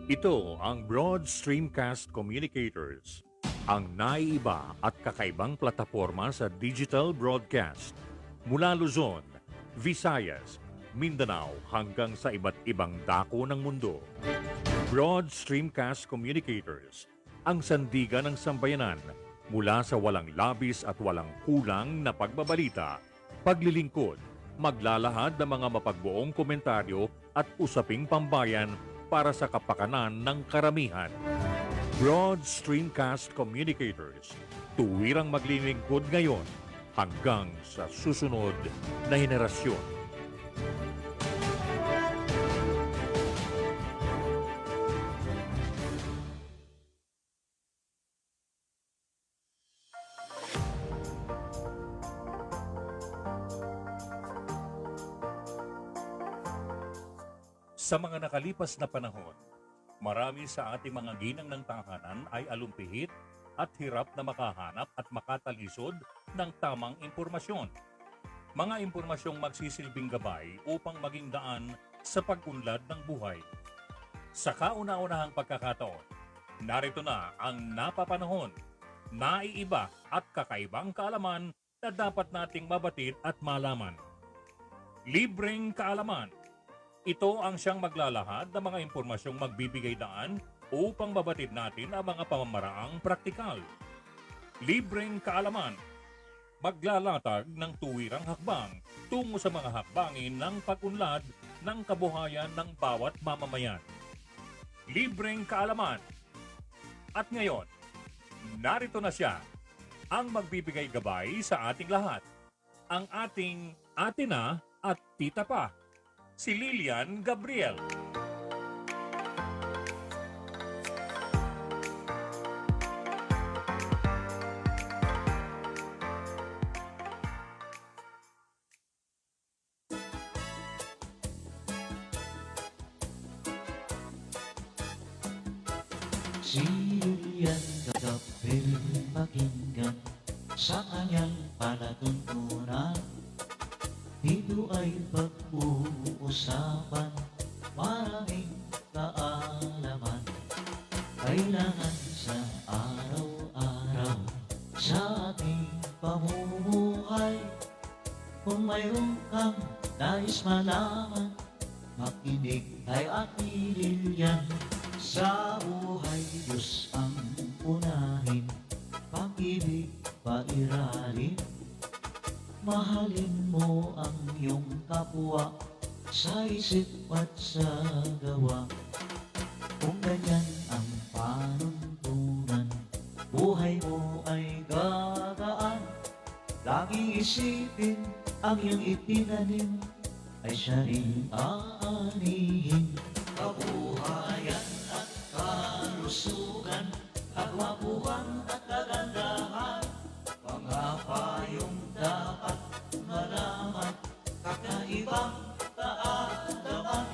Ito ang Broad Streamcast Communicators, ang naiiba at kakaibang plataporma sa digital broadcast. Mula Luzon, Visayas, Mindanao hanggang sa iba't ibang dako ng mundo. Broad Streamcast Communicators, ang sandigan ng sambayanan mula sa walang labis at walang kulang na pagbabalita, paglilingkod, maglalahad ng mga mapagbuong komentaryo at usaping pambayan para sa kapakanan ng karamihan. Broad Streamcast Communicators, tuwirang maglilingkod ngayon hanggang sa susunod na henerasyon. Sa mga nakalipas na panahon, marami sa ating mga ginang ng tahanan ay alumpihit at hirap na makahanap at makatalisod ng tamang impormasyon. Mga impormasyong magsisilbing gabay upang maging daan sa pag-unlad ng buhay. Sa kauna-unahang pagkakataon, narito na ang napapanahon, naiiba at kakaibang kaalaman na dapat nating mabatid at malaman. Libreng kaalaman. Ito ang siyang maglalahad ng mga impormasyong magbibigay daan upang mabatid natin ang mga pamamaraang praktikal. Libreng kaalaman. Maglalatag ng tuwirang hakbang tungo sa mga hakbangin ng pag-unlad ng kabuhayan ng bawat mamamayan. Libreng kaalaman. At ngayon, narito na siya, ang magbibigay gabay sa ating lahat. Ang ating ate na at tita pa. Si Lilian Gabriel. Si Lilian Gabriel pakinggan sa kanyang palatuntunan. Dito ay pag-uusapan, maraming kaalaman, kailangan sa araw-araw sa ating pamumuhay. Kung mayroon kang nais malaman, makinig kay Ate Lilian. Sa buhay Diyos ang unahin, pag-ibig pairalin. Mahalin mo ang iyong kapwa sa isip at sa gawa. Kung ganyan ang panuntunan, buhay mo ay gagaan. Laging isipin ang iyong itinanim ay siya rin aanihin. Kabuhayan at kalusugan, kagwapuhan at kagandahan, mga payong dapat malaman, kakaibang kaalaman,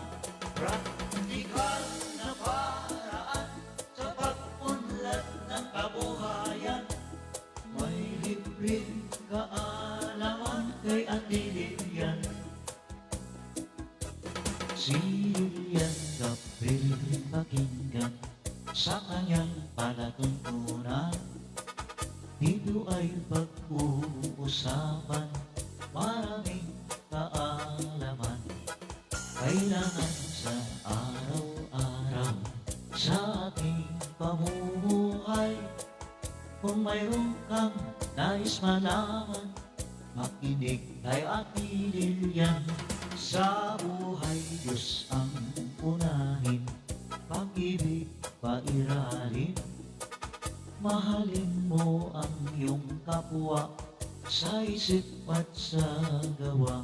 praktikal na paraan sa pag-unlad ng kabuhayan. May libreng kaalaman kay Ate Lilian. Si Lilian Gabriel pakinggan sa kanyang palatuntunan. Dito ay pag-uusapan, maraming kaalaman, kailangan sa araw-araw sa ating pamumuhay. Kung mayroon kang nais malaman, makinig kay Ate Lilian. Sa buhay Diyos ang unahin, pag-ibig pairalin. Mahalin mo ang iyong kapwa sa isip at sa gawa.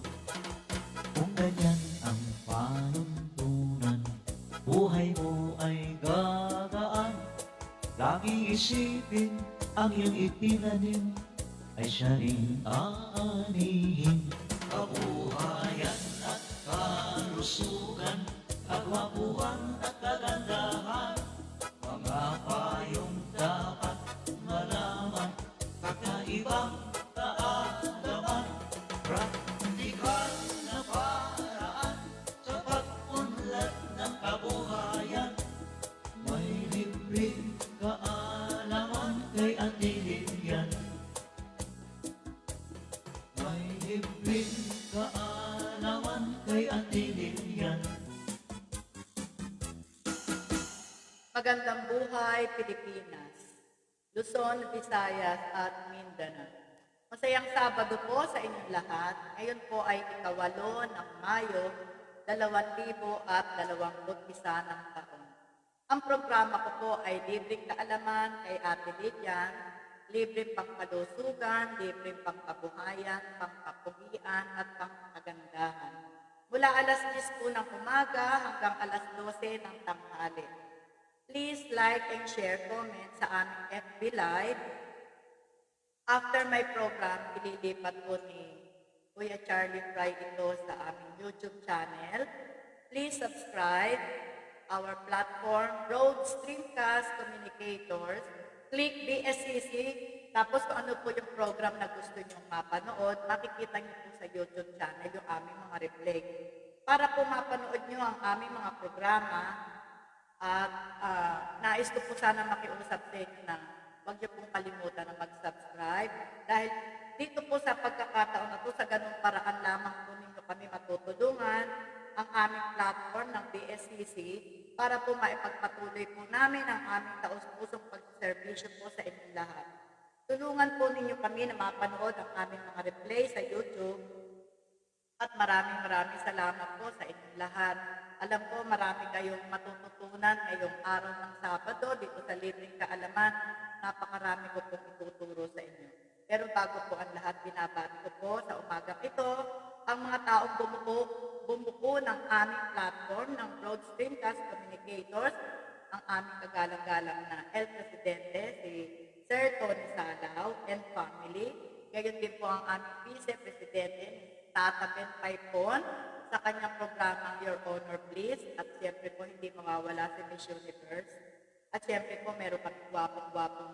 Kung ganyan ang panuntunan, buhay mo ay gagaan. Laging isipin ang iyong itinanim ay siya rin aanihin. Kabuhayan at kalusugan, kagwapuhan at kagandahan, mga payong dapat malaman, kakaibang kaalaman, praktikal na paraan sa pag-unlad ng kabuhayan. libreng kaalaman kay Ate Lilian. May libreng kaalaman kay Ate Lilian. Magandang buhay, Pilipinas, Luzon, Visayas at Mindanao. Masayang Sabado po sa inyong lahat. Ngayon po ay ika-8 ng Mayo, 2021 ng taon. Ang programa ko po ay libreng kaalaman kay Ate Lilian, libreng pangkalusugan, libreng pangkabuhayan, pangkapugian at pangkagandahan. Mula alas 10 po ng umaga hanggang alas 12 ng tanghali. Please like and share, comment sa aming FB Live. After my program, ililipat po ni Kuya Charlie Fry ito sa aming YouTube channel. Please subscribe our platform, Road Streamcast Communicators. Click BSCC, tapos kung ano po yung program na gusto nyo mapanood, makikita nyo po sa YouTube channel yung aming mga replay. Para po mapanood nyo ang aming mga programa, at nais ko po sana makiusap sa inyo na huwag niyo pong kalimutan na mag-subscribe dahil dito po sa pagkakataon na to, sa ganung paraan lamang po ninyo kami matutulungan ang aming platform ng BSCC para po maipagpatuloy po namin ang aming taus-pusong pagservisyo po sa inyong lahat. Tulungan po ninyo kami na mapanood ang aming mga replay sa YouTube at maraming salamat po sa inyong lahat. Alam ko marami kayong matututunan ngayong araw ng Sabado dito sa Libreng Kaalaman. Napakarami ko pong ituturo sa inyo. Pero bago po ang lahat, binabati ko po sa umagang ito ang mga taong bumuo ng aming platform ng Broad Streamcast Communicators, ang aming kagalang-galang na El Presidente, si Sir Tony Salaw and family. Gayon din po ang aming Vice Presidente, Tata Ben Paipon, sa kanyang programang Your Honor Please. At siyempre po hindi mawawala si Miss Universe. At siyempre po meron kami gwapong-gwapong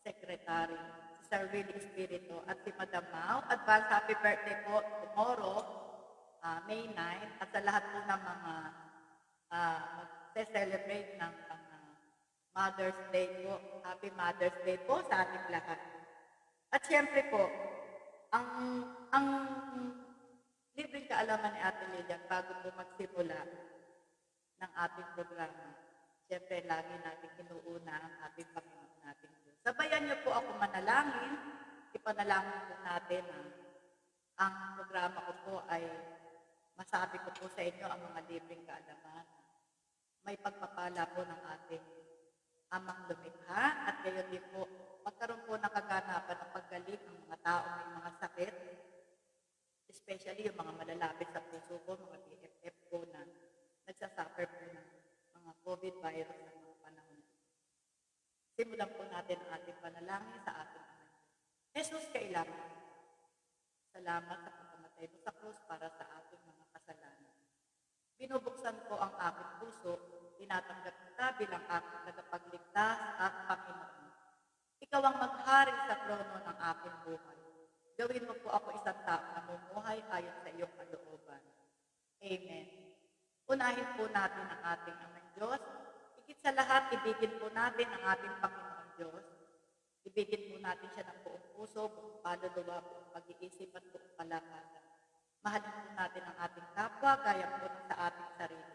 secretary, si Sir Willie Espiritu at si Madam Mau. Advance happy birthday po tomorrow, May 9. At sa lahat po ng mga mag-celebrate ng Mother's Day po. Happy Mother's Day po sa ating lahat. At siyempre po, ang libreng kaalaman ni Ate Lilian bago po magsimula ng ating programa. Siyempre, lagi natin inuuna ang ating Panginoon natin Diyos. Sabayan niyo po ako manalangin. Ipanalangin po natin na ang programa ko po ay masabi ko po sa inyo ang mga libreng kaalaman. May pagpapala po ng ating amang lumikha at gayon din po magkaroon po ng kaganapan ng paggaling ng mga taong may mga sakit, especially yung mga malalapit sa puso ko, mga BFF ko na nagsasuffer po ng mga COVID virus sa mga panahon. Simulan po natin ang ating panalangin sa ating Ama. Jesus, kailangan. Salamat sa pagkamatay mo sa krus para sa ating mga kasalanan. Binubuksan ko ang aking puso, tinatanggap kita bilang aking tagapagligtas at Panginoon. Ikaw ang maghari sa trono ng aking buhay. Gawin mo po ako isang tao na mumuhay ayon sa iyong kalooban. Amen. Unahin po natin ang ating Amang Diyos. Higit sa lahat, ibigin po natin ang ating Panginoon Diyos. Ibigin po natin siya ng buong puso, buong kaluluwa, buong pag-iisip at buong kalakasan. Mahalin po natin ang ating kapwa, gaya po ng sa ating sarili.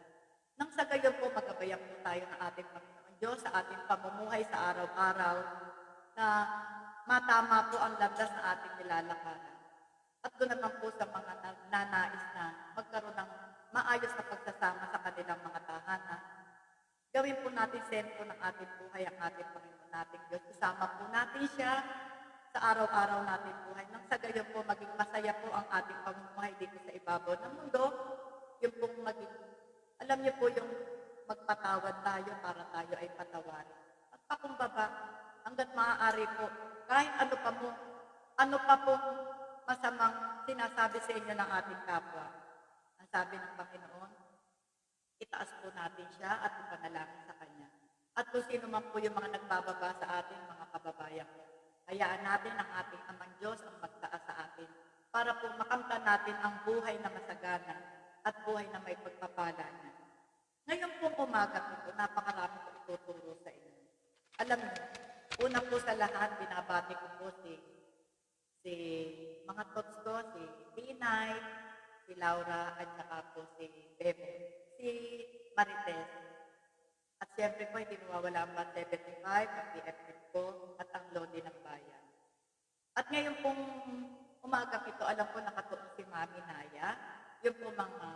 Nang sa gayon po, magabayan po tayo ng ating Panginoon Diyos sa ating pamumuhay sa araw-araw na matama po ang landas na ating nilalakaran. At doon naman po sa mga nanais na magkaroon ng maayos na pagsasama sa kanilang mga tahanan. Gawin po natin sentro ng ating buhay ang ating Panginoon nating Diyos. Isama po natin siya sa araw-araw nating buhay. Nang sa gayon po, maging masaya po ang ating pamumuhay dito sa ibabaw ng mundo. Yung pong maging, alam niyo po yung magpatawad tayo para tayo ay patawarin. At pakumbaba, hanggat maaari po, kahit ano pa po masamang sinasabi sa inyo ng ating kapwa. Ang sabi ng Panginoon, itaas po natin siya at ipanalangin sa Kanya. At kung sino man po yung mga nagbababa sa ating mga kababayan, hayaan natin ang ating Amang Diyos ang magtaas sa atin para po makamtan natin ang buhay na masagana at buhay na may pagpapala niya. Ngayon pong umaga ito, napakarami ko ituturo sa inyo. alam niyo, una po sa lahat, binabati ko po si mga tots ko, si Pinay, si Laura, at saka po si Bebo, si Marites. At siyempre po, hindi mawawala ang 75, ang PFF ko, at ang Lodi ng Bayan. At ngayon pong umagang ito, alam ko nakatuon si Mami Naya, yung po mga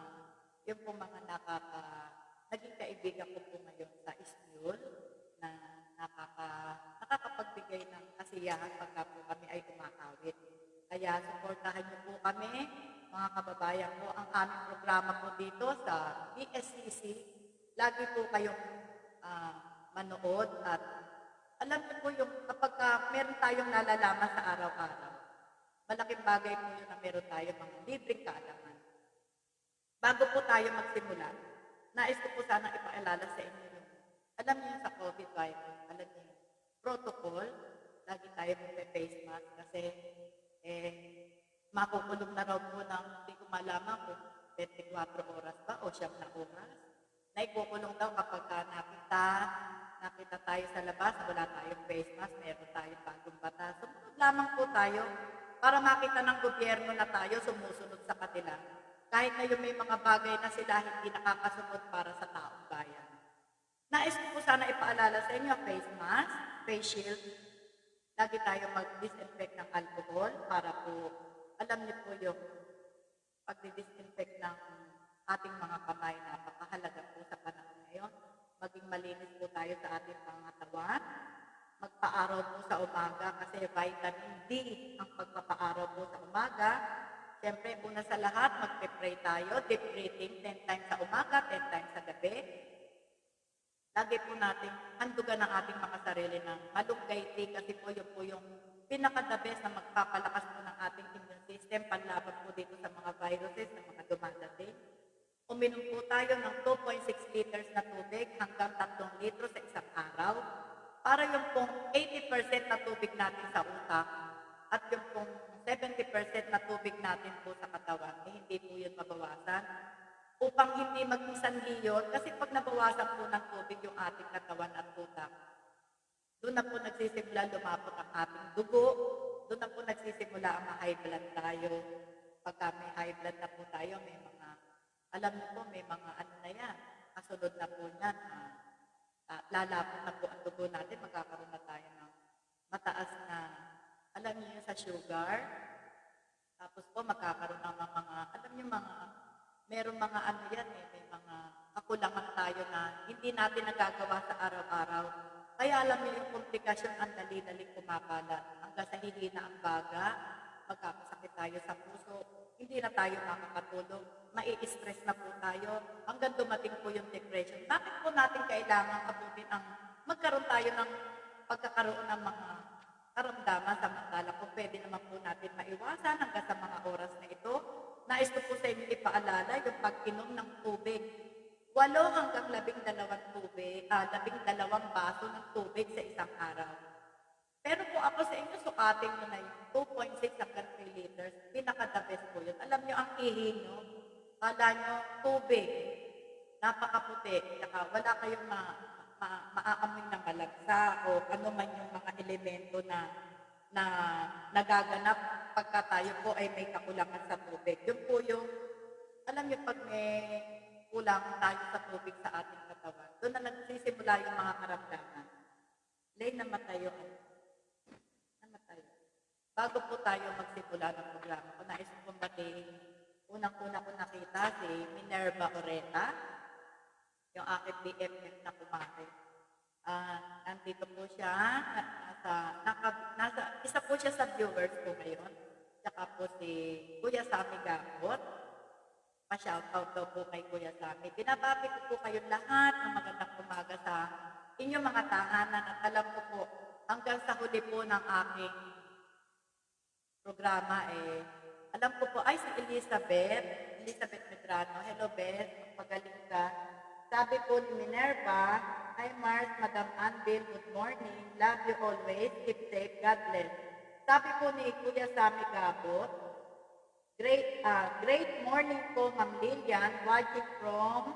naging kaibigan ko po ngayon sa school, na nakakapagbigay ng kasiyahan pagka po kami ay umakawit. Kaya suportahan niyo po kami, mga kababayan ko, ang aming programa po dito sa BSCC. Lagi po kayong manood at alam niyo po yung kapag meron tayong nalalaman sa araw-araw, malaking bagay po yun na meron tayo mga libreng kaalaman. Bago po tayo magsimula, nais ko po sana ipaalala sa inyo yung, alam niyo sa COVID virus, alam niyo yung protocol, lagi tayo magpe-face mask kasi makukulong na raw po ng hindi ko malaman kung 24 oras ba o 7 na oras. Naikukulong daw kapag nakita tayo sa labas, wala tayong face mask, meron tayong bagong batas. Sumunod lamang po tayo para makita ng gobyerno na tayo sumusunod sa kanila. Kahit na yung may mga bagay na sila hindi nakakasunod para sa taong bayan. Nais ko po sana ipaalala sa inyo, face mask, face shield. Lagi tayo mag-disinfect ng alcohol para po, alam niyo po yung pag-disinfect ng ating mga kamay, napakahalaga po sa panahon ngayon. Maging malinis po tayo sa ating pangatawan. Magpa-araw po sa umaga kasi vitamin D ang pagpapaaraw po sa umaga. Siyempre, una sa lahat, magpe-pray tayo, deep breathing 10 times sa umaga, 10 times sa gabi. Lagi po natin handugan ang ating mga sarili ng malunggay tea kasi po yung pinaka-the best na magpapalakas po ng ating immune system, panlaban po dito sa mga viruses na mga dumadating. Uminom po tayo ng 2.6 liters na tubig hanggang 3 litro sa isang araw para yung pong 80% na tubig natin sa utak at yung pong 70% na tubig natin po sa katawan, hindi po yun mabawasan upang hindi maging sanhi yun kasi pag nabawasan po ng tubig yung ating katawan at utak, doon na po nagsisimula lumapot ang ating dugo, doon na po nagsisimula ang high blood tayo. Pagka may high blood na po tayo, may mga, alam niyo po, may mga ano na yan, kasunod na po yan, lalapot na po ang dugo natin, magkakaroon na tayo ng mataas na, alam niyo yun sa sugar, tapos po magkakaroon ng mga, alam niyo merong mga ano yan may mga kakulangan tayo na hindi natin nagagawa sa araw-araw. Kaya alam niyo yung komplikasyon ang dali-daling kumakalat. Hanggang sa hihina ang baga, magkakasakit tayo sa puso, hindi na tayo makakatulog, mai-stress na po tayo, hanggang dumating po yung depression. Bakit po natin kailangan abutin magkaroon tayo ng pagkakaroon ng mga karamdaman samantala kung pwede naman po natin maiwasan hanggang sa mga oras na ito? Nais ko po sa inyo ipaalala yung pag-inom ng tubig. 8 hanggang 12 baso ng tubig sa isang araw. Pero kung ako sa inyo, sukatin nyo na yung 2.6 hanggang 3 liters, pinaka-the best po yun. Alam nyo ang ihi nyo, kala nyo tubig, napakaputi, saka wala kayong maaamoy ng malagsa o ano man yung mga elemento na nagaganap pagka tayo po ay may kakulangan sa tubig. Yun po yung, alam niyo pag may kulang tayo sa tubig sa ating katawan, doon na nagsisimula yung mga karamdaman. Lay, namatayo. Bago po tayo magsimula ng programa ko, nais ko pong batiin, unang-una ko nakita si Minerva Oreta, yung aking BFF na kumare. Nandito po siya, isa po siya sa viewers ko ngayon. Tsaka po si Kuya Sammy Gambot. Pa-shoutout daw po kay Kuya Sammy. Binabati ko po kayong lahat ng magandang umaga sa inyong mga tahanan. At alam ko po, hanggang sa huli po ng aking programa, alam ko po, ay si Elizabeth Medrano. Hello, Beth. Magaling ka. Sabi po ni Minerva, hi Mars, Madam Anvil, good morning. Love you always. Keep safe. God bless. Sabi po ni Kuya Sammy Gabot, great morning po, Ma'am Lilian, watching from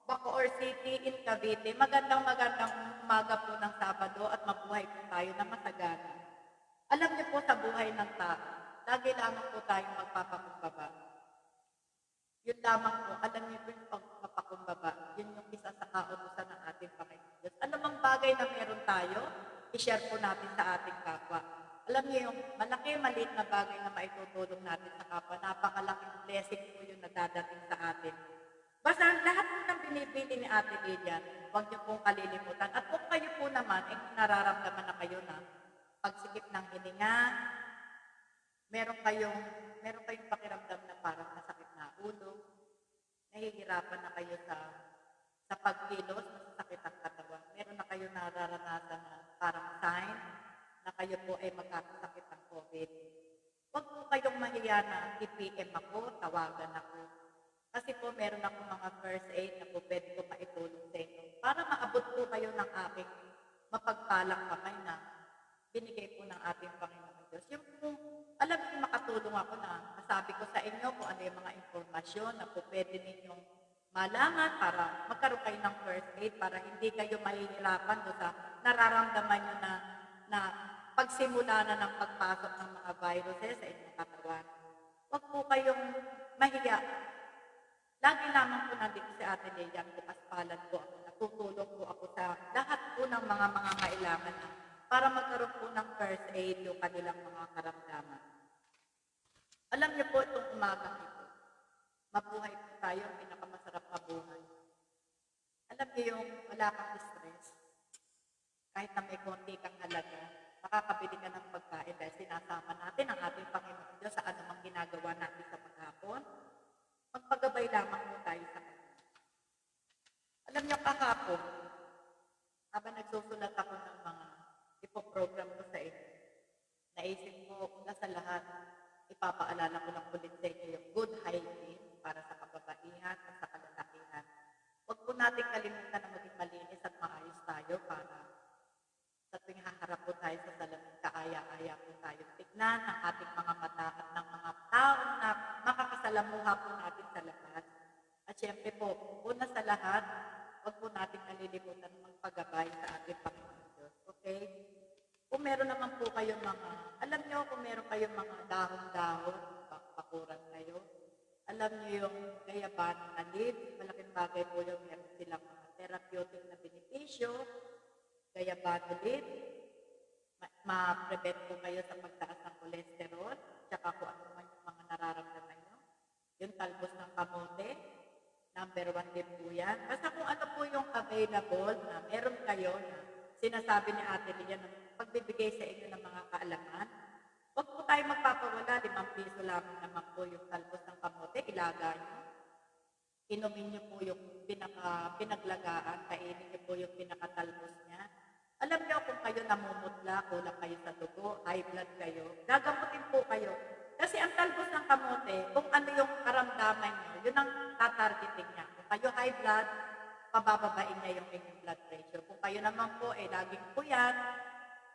Bacoor City in Cavite. Magandang umaga po ng Sabado at mabuhay po tayo na masagana. Alam niyo po sa buhay ng tao, lagi lamang po tayong magpapakumbaba. Yun lamang po, alam niyo po yung pagpapakumbaba, yun yung isa sa kautusan ng ating Panginoon Diyos. Ano mang bagay na meron tayo, i-share po natin sa ating kapwa. Alam niyo yung malaki, maliit na bagay na maitutulong natin sa kapwa, napakalaking blessing po yung nadadating sa atin. Basta lahat po ng binibili ni Ate Lilian, huwag niyo pong kalilimutan. At kung kayo po naman, nararamdaman na kayo na pagsikip ng hininga, meron kayong pakiramdam na parang masakit na ulo, nahihirapan na kayo sa pagkilos, masasakit ang katawan. Meron na kayo nararanasan na parang sign na kayo po ay magkakasakit ng COVID. Huwag po kayong mahiya na i-PM ako, tawagan ako. Kasi po meron ako mga first aid na po pwede ko maitulong sa inyo para maabot po kayo ng aking mapagpalang kamay na binigay po ng ating Panginoon Diyos. Yung po, alam niyo makatulong ako na masabi ko sa inyo kung ano yung mga informasyon na po pwede ninyong malaman para magkaroon kayo ng first aid para hindi kayo mahihirapan doon sa nararamdaman nyo na pagsimula na ng pagpasok ng mga viruses sa inyong katawan. Huwag po kayong mahiya. Lagi lamang po nandito si Ate Lilian, bukas palad po ako, natutulong po ako sa lahat po ng mga kailangan na para magkaroon po ng first aid yung kanilang mga karamdaman. Alam niyo po itong umagang ito, mabuhay po tayo, pinakamasarap na buhay. Alam niyo yung wala kang stress, kahit na may konti kang halaga, makakabili ka ng pagkain dahil sinasama natin ang ating Panginoon Diyos sa anumang ginagawa natin sa maghapon. Magpagabay lamang po tayo sa kanya. Alam niyo kahapon, habang nagsusulat ako ng mga ipoprogram ko sa inyo, naisip ko una sa lahat, ipapaalala ko lang ulit sa inyo yung good hygiene para sa kababaihan at sa kalalakihan. Huwag po natin kalimutan na maging malinis at maayos tayo para sa tuwing haharap po tayo sa salamin, kaaya-aya po tayo tignan ng ating mga mata at ng mga taong na makakasalamuha po natin sa labas. At syempre po, una sa lahat, huwag po natin nalilimutan magpagabay sa ating Panginoon Diyos. Okay? Kung meron naman po kayong alam nyo kung meron kayong mga dahon-dahon, bakuran kayo, alam nyo yung gayaban na leaf, malaking bagay po yung meron silang mga therapeutic na benepisyo, gayabano leaf, ma-prevent po kayo sa pagtaas ng cholesterol, tsaka kung ano man yung mga nararamdaman nyo. Yung talbos ng kamote, number 1 din po yan. Basta kung ano po yung available na meron kayo na sinasabi ni Ate Lilian na pagbibigay sa inyo ng mga kaalaman, huwag po tayo magpapawala, 5 piso lamang naman po yung talbos ng kamote, ilaga nyo. Inumin nyo po yung pinaglagaan, kainin nyo po yung pinakatalbos niya. Alam niyo kung kayo namumutla, kulang kayo sa dugo, high blood kayo, gagamutin po kayo. Kasi ang talbos ng kamote, kung ano yung karamdaman niyo, yun ang tatargeting niya. Kung kayo high blood, pabababain niya yung inyong blood pressure. Kung kayo naman po laging puyat,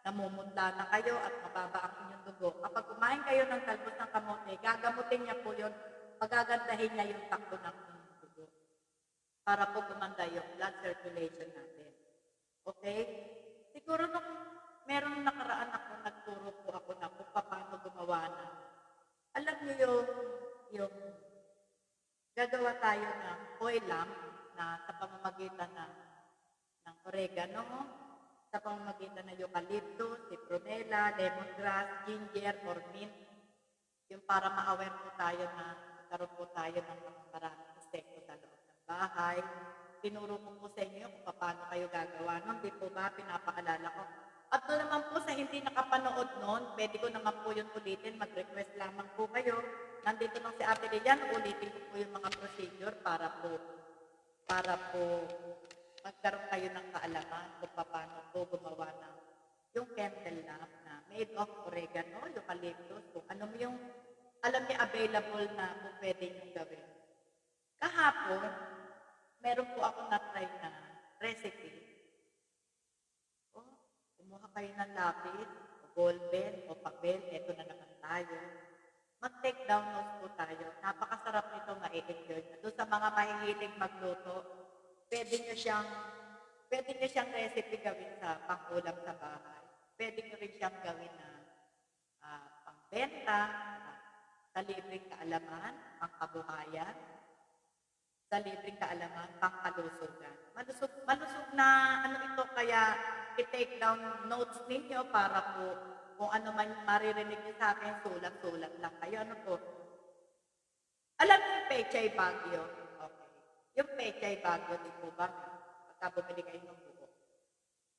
namumutla na kayo at mababa ang inyong dugo, kapag kumain kayo ng talbos ng kamote, gagamutin niya po yun, magagandahin niya yung takbo ng inyong dugo para po gumanda yung blood circulation natin. Okay? Siguro nung meron nakaraan ako, nagturo po ako na kung paano gumawa na. Alam niyo yung gagawa tayo ng oil lamp na sa pamamagitan ng oregano, sa pamamagitan ng eucalyptus, citronella, lemongrass, ginger, or mint. Yung para ma-aware po tayo na magkaroon po tayo ng maraming insekto sa loob ng bahay. Tinuro ko po sa inyo kung paano kayo gagawa nun. Di po ba pinapaalala ko? At doon naman po sa hindi nakapanood nun, pwede ko naman po yun ulitin. Mag-request lamang po kayo. Nandito lang si Ate Lilian, ulitin ko po yung mga procedure para po magkaroon kayo ng kaalaman kung paano po gumawa ng yung candle lamp na made of oregano, eucalyptus, kung ano yung alam niya available na kung pwede nyo gawin. Kahapon, meron po ako na-try na recipe. Kumuha kayo ng lapis, o ball pen, o papel, eto na naman tayo. Mag-take down notes po tayo. Napakasarap nito, ma-enjoy. Doon sa mga mahihilig magluto, pwede nyo siyang, pwede nyo siyang recipe gawin sa pang-ulam sa bahay. Pwede nyo rin siyang gawin na pangbenta, sa libreng kaalaman, pangkabuhayan, sa libreng kaalaman, pangkalusugan. Malusog na ano ito, kaya i-take down notes ninyo para po kung ano man yung maririnig niyo sa akin, sulat-sulat lang kayo. Ano po? Alam niyo yung Pechay Bagyo? Okay. Yung Pechay Bagyo, di po ba? Pagka bumili kayo ng buko.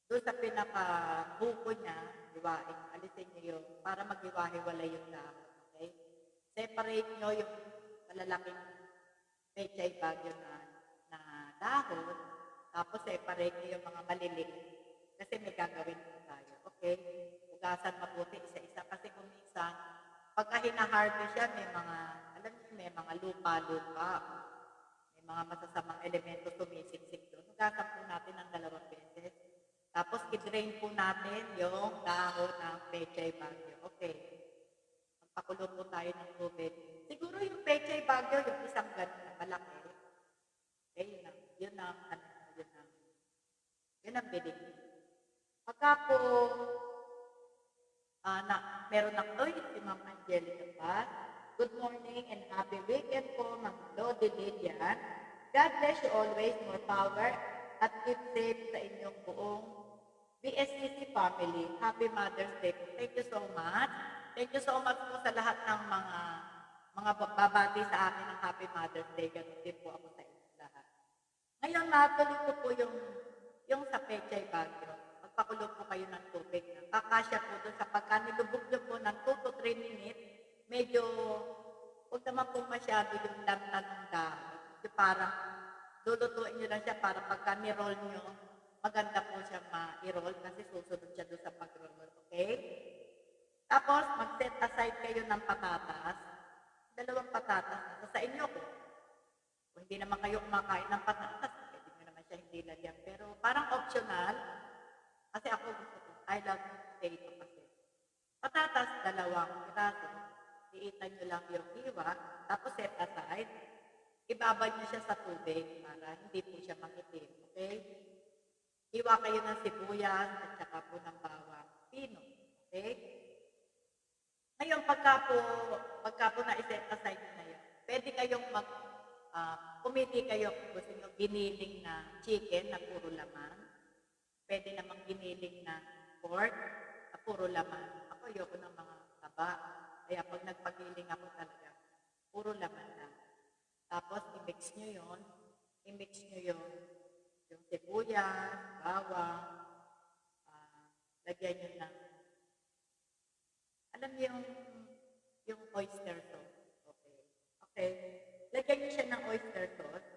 Doon sa pinaka-buko niya, iwain, alisin niyo yung, para mag-iwahiwalay yung dahon. Okay? Separate niyo yung malalaking Pechay Bagyo na dahon, tapos separate niyo yung mga maliliit. Kasi may gagawin po tayo. Okay? Hugasan mabuti isa-isa. Kasi kung minsan, pagka hina-harvest siya, may mga, alam niyo, may mga lupa-lupa. May mga masasamang elemento sumisiksik doon. Hugasan po natin ng 2 beses. Tapos, i-drain po natin yung dahon ng Pechay Bagyo. Okay. Magpakulo po tayo ng tubig. Siguro yung Pechay Bagyo, yung isang ganun na malaki. Okay, yun ang bilig. Pagka po, meron ng, si Ma'am Angelica pa. Good morning and happy weekend po, Ma'am Lodi Lilian. God bless you always, more power, at keep safe sa inyong buong BSCC family. Happy Mother's Day po. Thank you so much. Thank you so much po sa lahat ng mga babati sa akin ng Happy Mother's Day. Ganun din po ako sa inyo lahat. Ngayon, natuloy ko po yung sa Pechay Bagyo. Magpakulo po kayo ng tubig na kakasya po doon sa pagka nilubog nyo po ng 2 to 3 minutes, medyo, huwag naman po masyado yung lanta ng dahon. Kasi parang, lulutuin nyo lang siya para pagka ni-roll nyo, maganda po siya ma-roll kasi susunod siya doon sa pag-roll. Okay? Tapos, mag-set aside kayo ng patatas. 2 patatas. So, sa inyo ko, kung hindi naman kayo kumakain ng patatas, pwede nyo naman siya hindi lagyan. Pero parang optional, kasi ako gusto ko, I love potato kasi. Patatas, 2 piraso. Iitan nyo lang yung hiwa, tapos set aside. Ibabad nyo siya sa tubig para hindi po siya makitim. Okay? Hiwa kayo ng sibuyas at saka po ng bawang pino. Okay? Ngayon, pagka po na-set aside na yun, pwede kayong pumili kayo kung gusto nyo giniling na chicken na puro laman. Pwede namang giniling na pork na puro laman. Ako, ayoko ng mga taba. Kaya pag nagpagiling ako talaga, puro laman lang. Tapos, i-mix nyo yun. I-mix nyo yung sibuyas, bawang, lagyan nyo ng, alam niyo yung oyster sauce. Okay. Okay. Lagyan nyo siya ng oyster sauce.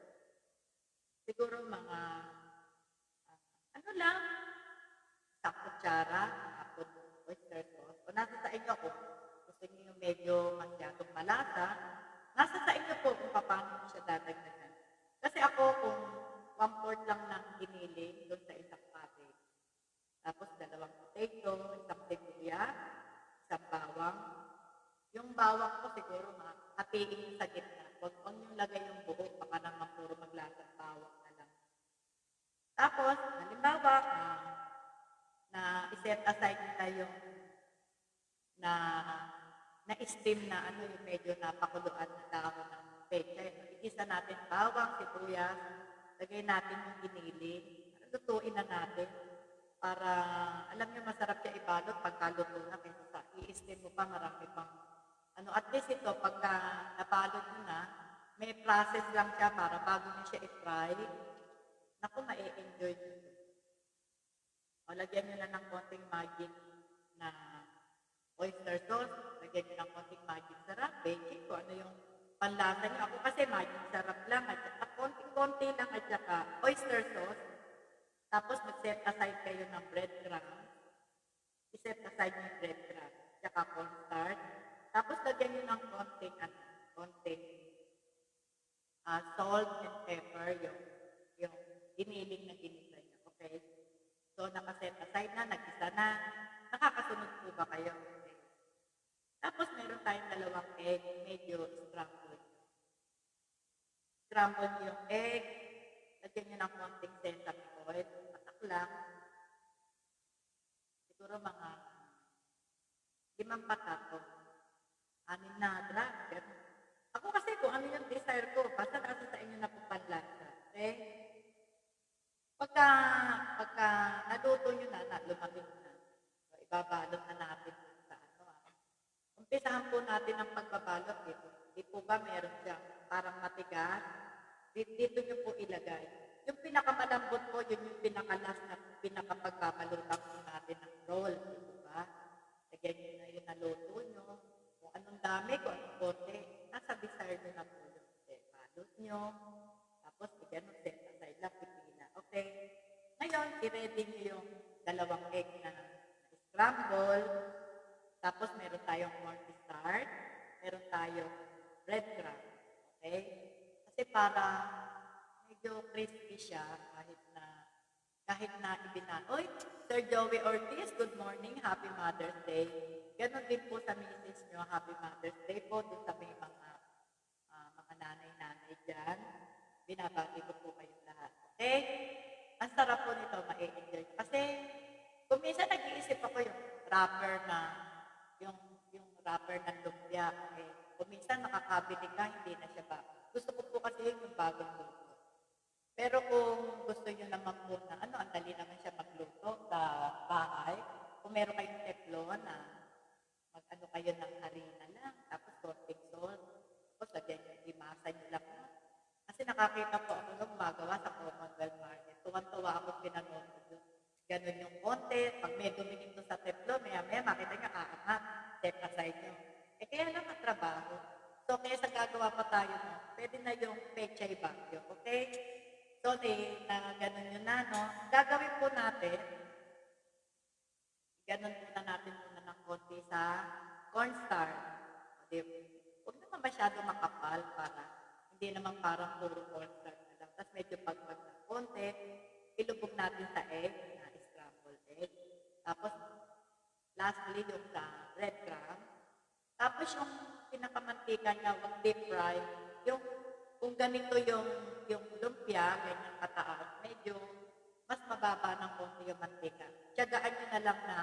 Siguro mga, ano lang, sa kutsara, tapos oyster sauce. O nasa sa inyo kung gusto nyo yung medyo masyadong malasa, nasa sa inyo po kung paano siya dadagdagan. Kasi ako kung 1/4 lang ng giniling doon sa isang patin. Tapos 2 potato, isang sibuyas, isang bawang. Yung bawang ko siguro hatiin sa gitna. Huwag nyo lagay yung buo, baka naman puro maglasang bawang na lang. Tapos, halimbawa, na iset aside nila yung na-steam na yung medyo napakuluan na dahon ng pechay. Igisa natin bawang, sibuyas, lagay natin yung giniling, lutuin na natin para, alam nyo, masarap siya ibalot pagkaluto na kaysa sa i-steam mo pa, marami pang, at least ito, pagka nabalot mo na, may process lang siya para bago nyo siya i-fry, naku, ma-enjoy nyo. O, lagyan nyo na ng konting magic na oyster sauce, lagyan nyo ng konting magic sarap, baking, kung ano yung panlasa nyo. Ako kasi magic sarap lang, at saka konting-konti lang, at saka oyster sauce. Tapos mag-set aside kayo ng breadcrumbs. I-set aside nyo yung breadcrumbs, at saka cornstarch. Tapos lagyan nyo ng konting salt and pepper, yung giniling na ginisa nyo. Okay? So, nakaset aside na, nag-isa na. Nakakasunod po ba kayo? Okay. Tapos, meron tayong 2 egg, medyo scramble. Scramble yung egg, lagyan nyo ng konting sesame oil, patak lang. Siguro mga 5 patak o 6 na ganun. Ako kasi kung ano yung desire ko, basta nasa sa inyo na po panlasa. Okay? Pagka, pagka naluto nyo na lumamig na, so, ibabalot na natin sa ano. Umpisahan po natin ang pagbabalot dito. Di po ba meron siyang parang matigas? Dito nyo po ilagay. Yung pinakamalambot po, yun yung pinakalas na pinakapagbabalutan po natin ng roll. Di ba? Lagyan nyo na yung naluto nyo. Kung anong dami, kung anong konti, nasa desire nyo na po yun. Balot nyo. Tapos, bigyan nyo set aside lang, pipila. Okay. Ngayon, i-ready nyo yung 2 egg na scramble. Tapos, meron tayong cornstarch. Meron tayong breadcrumb. Okay? Kasi para medyo crispy siya kahit na Oy, Sir Joey Ortiz, good morning. Happy Mother's Day. Ganon din po sa misis nyo. Happy Mother's Day po dun sa may mga nanay-nanay dyan. Binabati ko po kayong lahat. Okay? Ang sarap po nito, ma-enjoy. Kasi, kung minsan nag-iisip ako yung wrapper ng lumpia. Okay? Kung minsan nakakabili ka, hindi na siya ba. Gusto ko po kasi yung bagong luto. Pero kung gusto nyo naman po na, ang dali naman siya magluto sa bahay. Kung meron kayong teflon na kayo ng harina lang, tapos konting salt, tapos lagyan nyo, imasa nyo lang. Kasi nakakita po ako nung gumagawa sa Commonwealth Market. Tuwan-tuwa ako pinanood ko. Ganun yung konti. Pag may dumingin to sa teflon, maya-maya makita nyo kaangat, step aside nyo. Kaya lang ang trabaho. So, kaya sa gagawa pa tayo, pwede na yung pechay bagyo. Okay? So, na ganun yun na, no? Gagawin po natin, ganun muna natin muna ng konti sa cornstarch. Huwag naman masyado makapal para hindi naman parang puro cornstarch na lang. Tapos medyo pagpag ng konti, ilubog natin sa egg, na scrambled egg. Tapos, lastly, yung sa breadcrumb. Tapos yung pinakamantika niya, wag deep fry. Yung, kung ganito yung lumpia, ganyan kataas, medyo mas mababa ng konti yung mantika. Tiyagaan nyo na lang na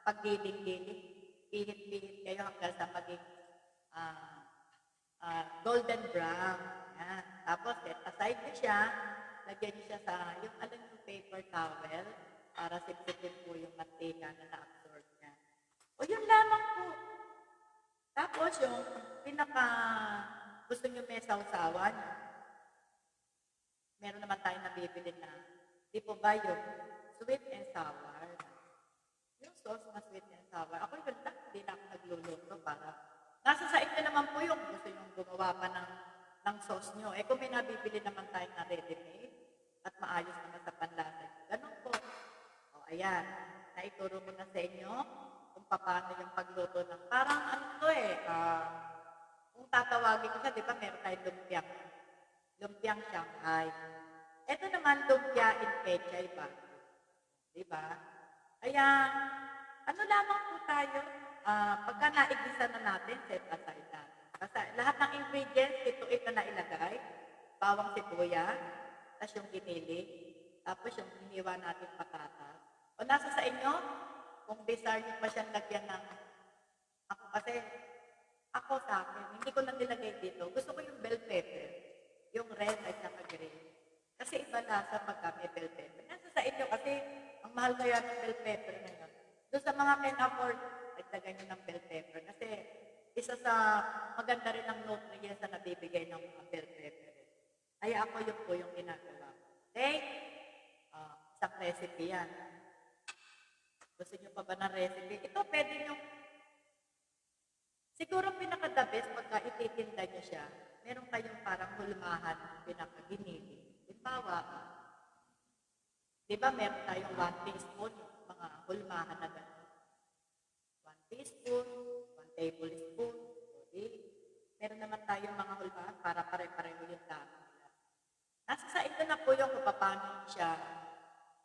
paggiling-giling, pihit-pihit kayo hanggang sa maging golden brown. Yan. Tapos, set aside nyo siya, lagyan nyo siya sa, yung paper towel, para sipsipin po yung mantika na na-absorb niya. O yun lamang po. Tapos, yung gusto nyo may sausawan, meron naman tayo nabibili na, di po ba yung sweet and sour? Yung sauce na sweet and sour. Ako yun lang, hindi na ako nagluluto para, nasa sa inyo naman po yung gusto nyo gumawa pa ng sauce nyo. Kung may nabibili naman tayo na ready-made, at maayos naman sa panlasa. Ganun po. O, ayan. Naituro ko na sa inyo kung paano yung pagluto ng parang kung tatawagin ko siya, di ba meron tayong lumpiang Shanghai. Ito naman lumpia in pechay ba? Di ba? Kaya, lamang po tayo, pagka naigisa na natin, set aside natin. Basta lahat ng ingredients, ito na ilagay, bawang sibuyas, tapos yung giniling, tapos yung hiniwa natin patatas. O nasa sa inyo, kung desire nyo pa siyang lagyan ng, ako sa akin, hindi ko na nilagay dito. Gusto ko yung bell pepper, yung red at saka green. Kasi iba lasa pagka may bell pepper. Nasa sa inyo kasi, ang mahal kaya ng bell pepper ngayon. Doon sa mga can afford, nagdagan nyo ng bell pepper. Kasi isa sa maganda rin ang nutrients na nabibigay ng mga bell pepper. Kaya ako yun po yung ginagawa. Okay? Isang recipe yan. Gusto nyo pa ba ng recipe? Ito, pwede nyo. Siguro pinaka-the best pagka ititinda nyo siya, meron kayong parang hulmahan pinaka-ginili. Halimbawa, di ba meron tayong 1 teaspoon, mga hulmahan na gano'n. 1 teaspoon, 1 tablespoon, meron naman tayong mga hulmahan para pare-pareho yung dami. Nasa sa ito na po yung kung paano siya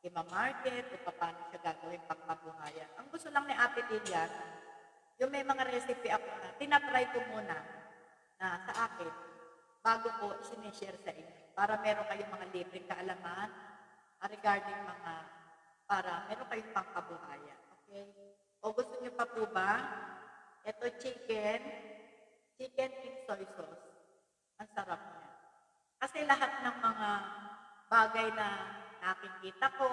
i-market, kung paano siya gagawin pangmabuhayan. Ang gusto lang ni Ate Lilian, yung may mga recipe ako na, tinatry ko muna na sa akin, bago ko sinishare sa inyo. para meron kayong mga libreng kaalaman regarding mga, para meron kayong pangkabuhayan. Okay? O gusto niyo pa po ba? Ito chicken with soy sauce. Ang sarap niya. Kasi lahat ng mga bagay na nakikita ko,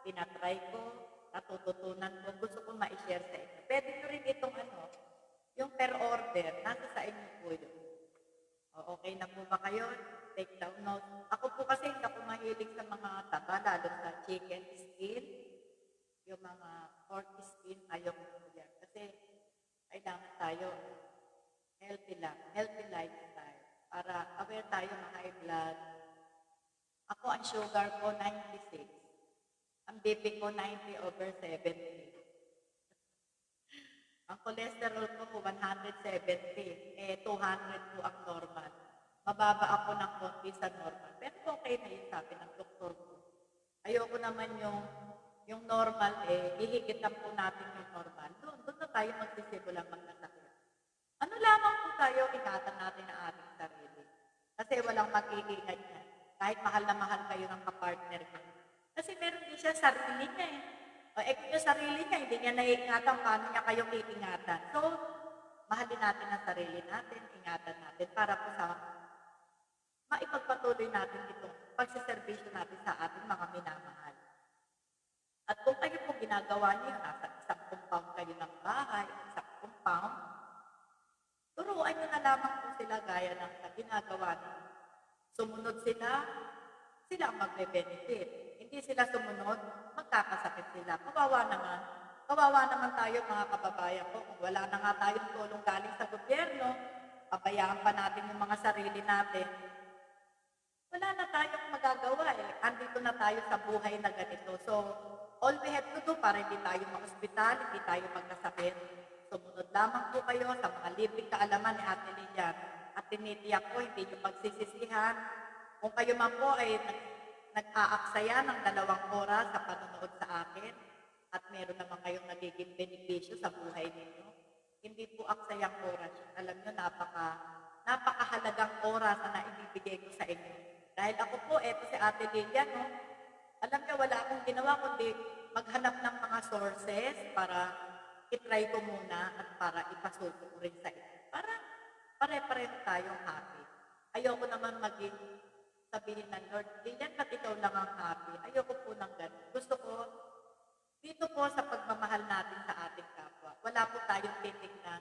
tinatry ko, natututunan ko, gusto ko ma-share sa inyo. Pwede nyo rin itong yung per order, nasa sa inyo po yun. O, okay na po ba kayo? Take down note. Ako po kasi hindi ako mahilig sa mga taba, lalo sa chicken skin, yung mga pork skin, ayaw ko po yan. Kasi kailangan tayo healthy lifestyle. Para aware tayo ng high blood. Ako, ang sugar ko, 96. Ang BP ko, 90/70. Ang cholesterol ko, 170. 200 po ang normal. Mababa ako ng konti sa normal. Pero okay na yun, sabi ng doktor ko. Ayoko naman yung normal, ihigitan po natin yung normal. Doon na tayo magsisimulang magkasakit. Ano lamang po tayo, ingatan natin ang ating sarili. Kasi walang mag-iingat niya. Kahit mahal na mahal kayo ng kapartner niya. Kasi meron din siya sarili niya O kung yung sarili niya, hindi niya naiingatan, paano niya kayong iingatan? So, mahalin natin ang sarili natin, ingatan natin para po sa maipagpatuloy natin itong pagsiservisyo natin sa ating mga minamahal. At kung kayo po ginagawa niyo, nasa isang compound kayo ng bahay, isang compound, turuan niyo na lamang po sila gaya ng ginagawa niyo. Sumunod sila ang magbe-benefit. Hindi sila sumunod, magkakasakit sila. Kawawa naman tayo mga kababayan ko. Kung wala na nga tayong tulong galing sa gobyerno, pabayaan pa natin yung mga sarili natin. Wala na tayong magagawa Andito na tayo sa buhay na ganito. So, all we have to do para hindi tayo ma-hospital, hindi tayo magkasakit. Sumunod lamang po kayo sa mga libreng kaalaman ni Ate Lilian. At tinitiyak ko, hindi nyo pagsisisihan. Kung kayo man po ay nag-aaksaya ng 2 oras sa panonood sa akin at meron naman kayong nagiging benepisyo sa buhay ninyo, hindi po aksayang oras. Alam nyo, napakahalagang oras na ibibigay ko sa inyo. Dahil ako po, eto si Ate Lilian, alam nyo, wala akong ginawa kundi maghanap ng mga sources para itry ko muna at para ipasuko ko rin sa inyo. Para pare-pareho tayong happy. Ayoko naman maging sabihin ng Lord, Lilian, ba't ikaw lang ang happy? Ayoko po ng ganun. Gusto ko, dito po sa pagmamahal natin sa ating kapwa, wala po tayong titignan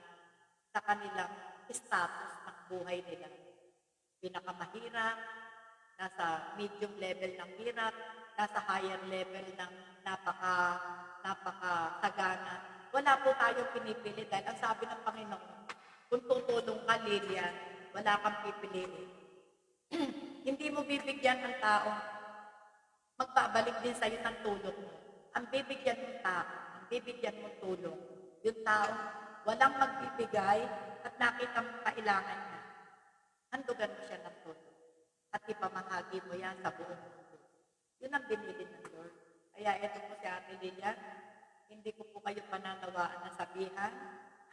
sa kanilang status ng buhay nila. Pinakamahirap, nasa medium level ng hirap, nasa higher level ng napakasagana. Wala po tayong pinipili dahil ang sabi ng Panginoon, kung tutulong ka, Lilian, wala kang pipiliin. Hindi mo bibigyan ng taong magbabalik din sa'yo ng tulong mo. Ang bibigyan mong tao, ang bibigyan mong tulong, yung taong walang magbibigay at nakita mong kailangan niya, handugan mo siya ng tulong. At ipamahagi mo yan sa buong mundo. Yun ang binili ng Lord. Kaya ito po si Ate Lilian, hindi ko po kayo pananawaan na sabihan,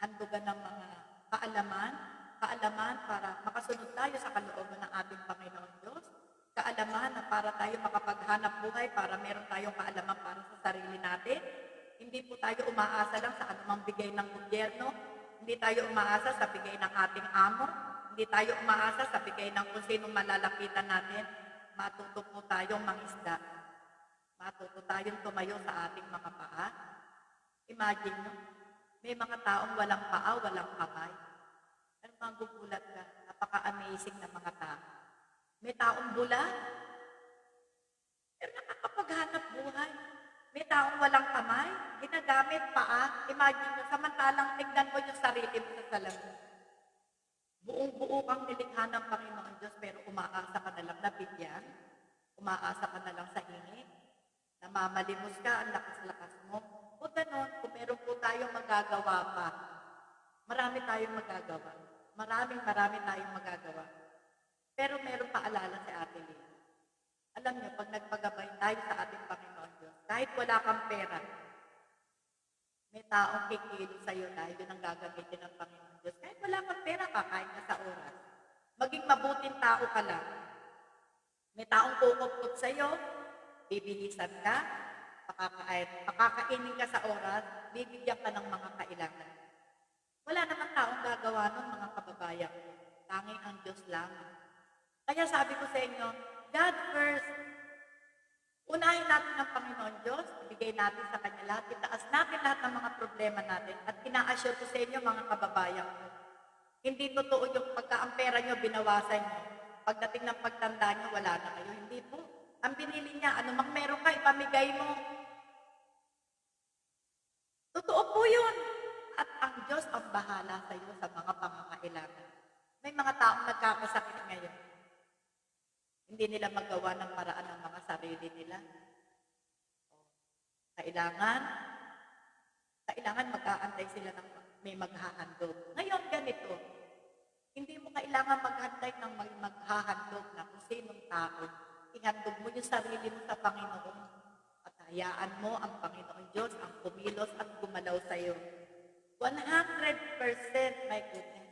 handugan ng mga kaalaman para makasunod tayo sa kalooban ng ating Panginoon Diyos, kaalaman na para tayo makapaghanap buhay, para meron tayong kaalaman para sa sarili natin. Hindi po tayo umaasa lang sa anumang bigay ng gobyerno, hindi tayo umaasa sa bigay ng ating amo, hindi tayo umaasa sa bigay ng kung sino malalapitan natin. Matuto po tayong mangisda. Matuto tayong tumayo sa ating mga paa. Imagine nyo, may mga taong walang paa, walang kamay. Pero magugulat ka, napaka-amazing na mga tao. May taong bulat, pero nakakapaghanap buhay. May taong walang kamay, ginagamit paa. Imagine nyo, samantalang tignan mo yung sarili mo sa salamin. Buong-buo kang nilikha ng Panginoon Diyos, pero umaasa ka na lang na bigyan. Umaasa ka na lang sa hingi. Namamalimos ka, ang lakas-lakas mo. O ganon, kung meron po tayong magagawa pa, marami tayong magagawa. Marami tayong magagawa. Pero meron paalala si Ate Lilian. Alam niyo, pag nagpagabay tayo sa ating Panginoon Diyos, kahit wala kang pera, may taong kikilo sa'yo dahil yun ang gagamitin ng Panginoon Diyos. Kahit wala kang pera, kakain ka sa oras. Maging mabuting tao ka lang. May taong kukupkop sa'yo, bibilisan ka, pakakainin ka sa oras, bibigyan ka ng mga kailangan. Wala naman taong gagawa nun, mga kababayan. Tanging ang Diyos lang. Kaya sabi ko sa inyo, God first. Unahin natin ang Panginoon Diyos, ibigay natin sa Kanya lahat, itaas natin lahat ng mga problema natin, at ina-assure ko sa inyo, mga kababayan ko, hindi totoo yung pagka ang pera nyo, binawasan nyo. Pagdating ng pagtanda nyo, wala na kayo. Hindi po. Ang binili niya, anumang meron ka, ipamigay mo. Totoo po yun. At ang Diyos ang bahala sa iyo sa mga pangangailangan. May mga taong nagkakasakit ngayon. Hindi nila magawa ng paraan ng mga sarili nila. Kailangan mag-aantay sila ng may maghahandog. Ngayon, ganito. Hindi mo kailangan maghantay ng may maghahandog na kung sinong tao. Ihandog mo yung sarili mo sa Panginoon. At hayaan mo ang Panginoon Diyos ang kumilos at gumalaw sa iyo. 100%, my goodness.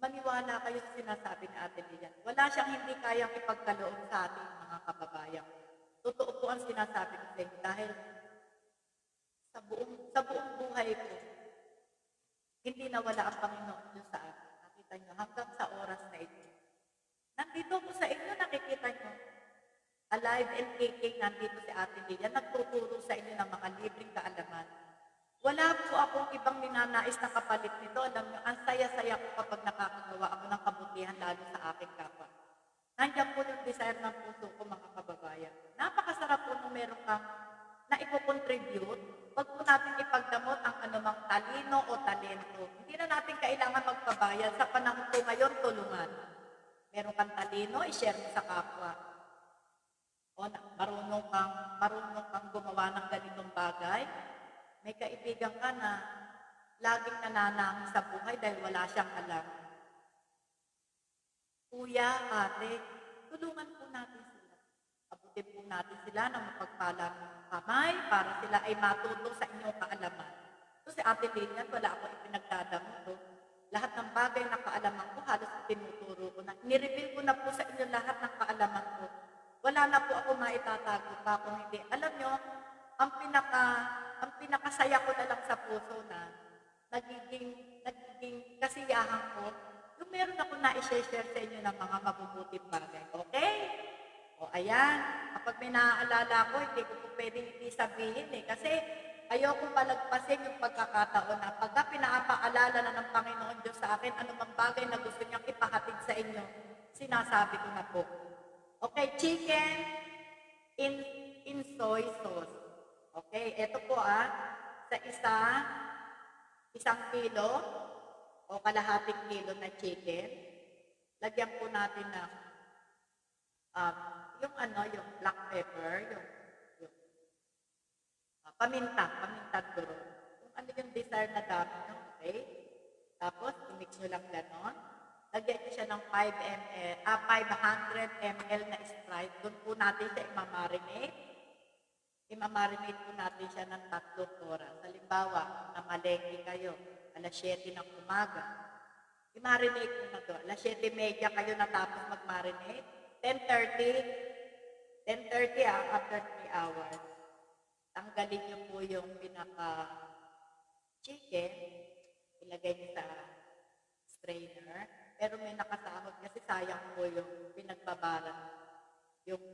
Maniwala kayo sa sinasabi ni Ate Lilian. Wala siyang hindi kayang ipagkaloob sa ating mga kababayan. Totoo po ang sinasabi ko sa inyo dahil sa buong buhay ko, hindi nawala ang Panginoon Diyos sa akin. Nakita nyo, hanggang sa oras na ito. Nandito po sa inyo, nakikita nyo. Alive and kicking, nandito si Ate Lilian, nagtuturo sa inyo ng mga libreng kaalaman. Wala po akong ibang ninanais na kapalit nito. Alam nyo, ang saya-saya ko kapag nakakagawa ako ng kabutihan lalo sa aking kapwa. Nandiyan po yung desire ng puso ko, mga kababayan. Napakasarap po nung meron kang na ipocontribute. Huwag po natin ipagdamot ang anumang talino o talento. Hindi na natin kailangan magpabayad. Sa panahon po ngayon, tulungan. Meron kang talino, i-share mo sa kapwa. O marunong kang gumawa ng ganitong bagay. May kaibigan ka na laging nananangis sa buhay dahil wala siyang alam. Kuya, ate, tulungan po natin sila. Abutin po natin sila ng mapagpalang kamay para sila ay matuto sa inyong kaalaman. So si Ate Lilian, wala ako ipinagdadamo ko. Lahat ng bagay na kaalaman ko, halos tinuturo ko na. Nireveal ko na po sa inyo lahat ng kaalaman ko. Wala na po ako maitatago pa kung hindi. Alam nyo, ang pinakasaya ko na lang sa puso na nagiging kasiyahan ko, yung meron ako na i-share sa inyo ng mga mabubuting bagay. Okay? O ayan, kapag may naaalala ko, hindi ko po pwedeng hindi sabihin kasi ayokong palagpasin yung pagkakataon na pagka pinapaalala na ng Panginoon Diyos sa akin, anumang bagay na gusto niyang ipahatid sa inyo, sinasabi ko na po. Okay, chicken in soy sauce. Okay, eto po sa isang kilo o kalahating kilo na chicken, lagyan po natin ng yung black pepper, yung paminta duro. Kung ano yung desired na dami nyo, okay? Tapos, i-mix nyo lang ganon. Lagyan nyo siya ng 500 ml na Sprite. Doon po natin siya i-marinate. I-marinate po natin siya ng 3 oras. Halimbawa, namalengke kayo, alas 7 ng umaga. I-marinate mo na to. Alas 7:30 kayo natapos mag-marinate. 10:30 after 3 hours. Tanggalin nyo po yung pinaka-chicken. Ilagay nyo sa strainer. Pero may nakasahod kasi sayang po yung pinagbabaran. Yung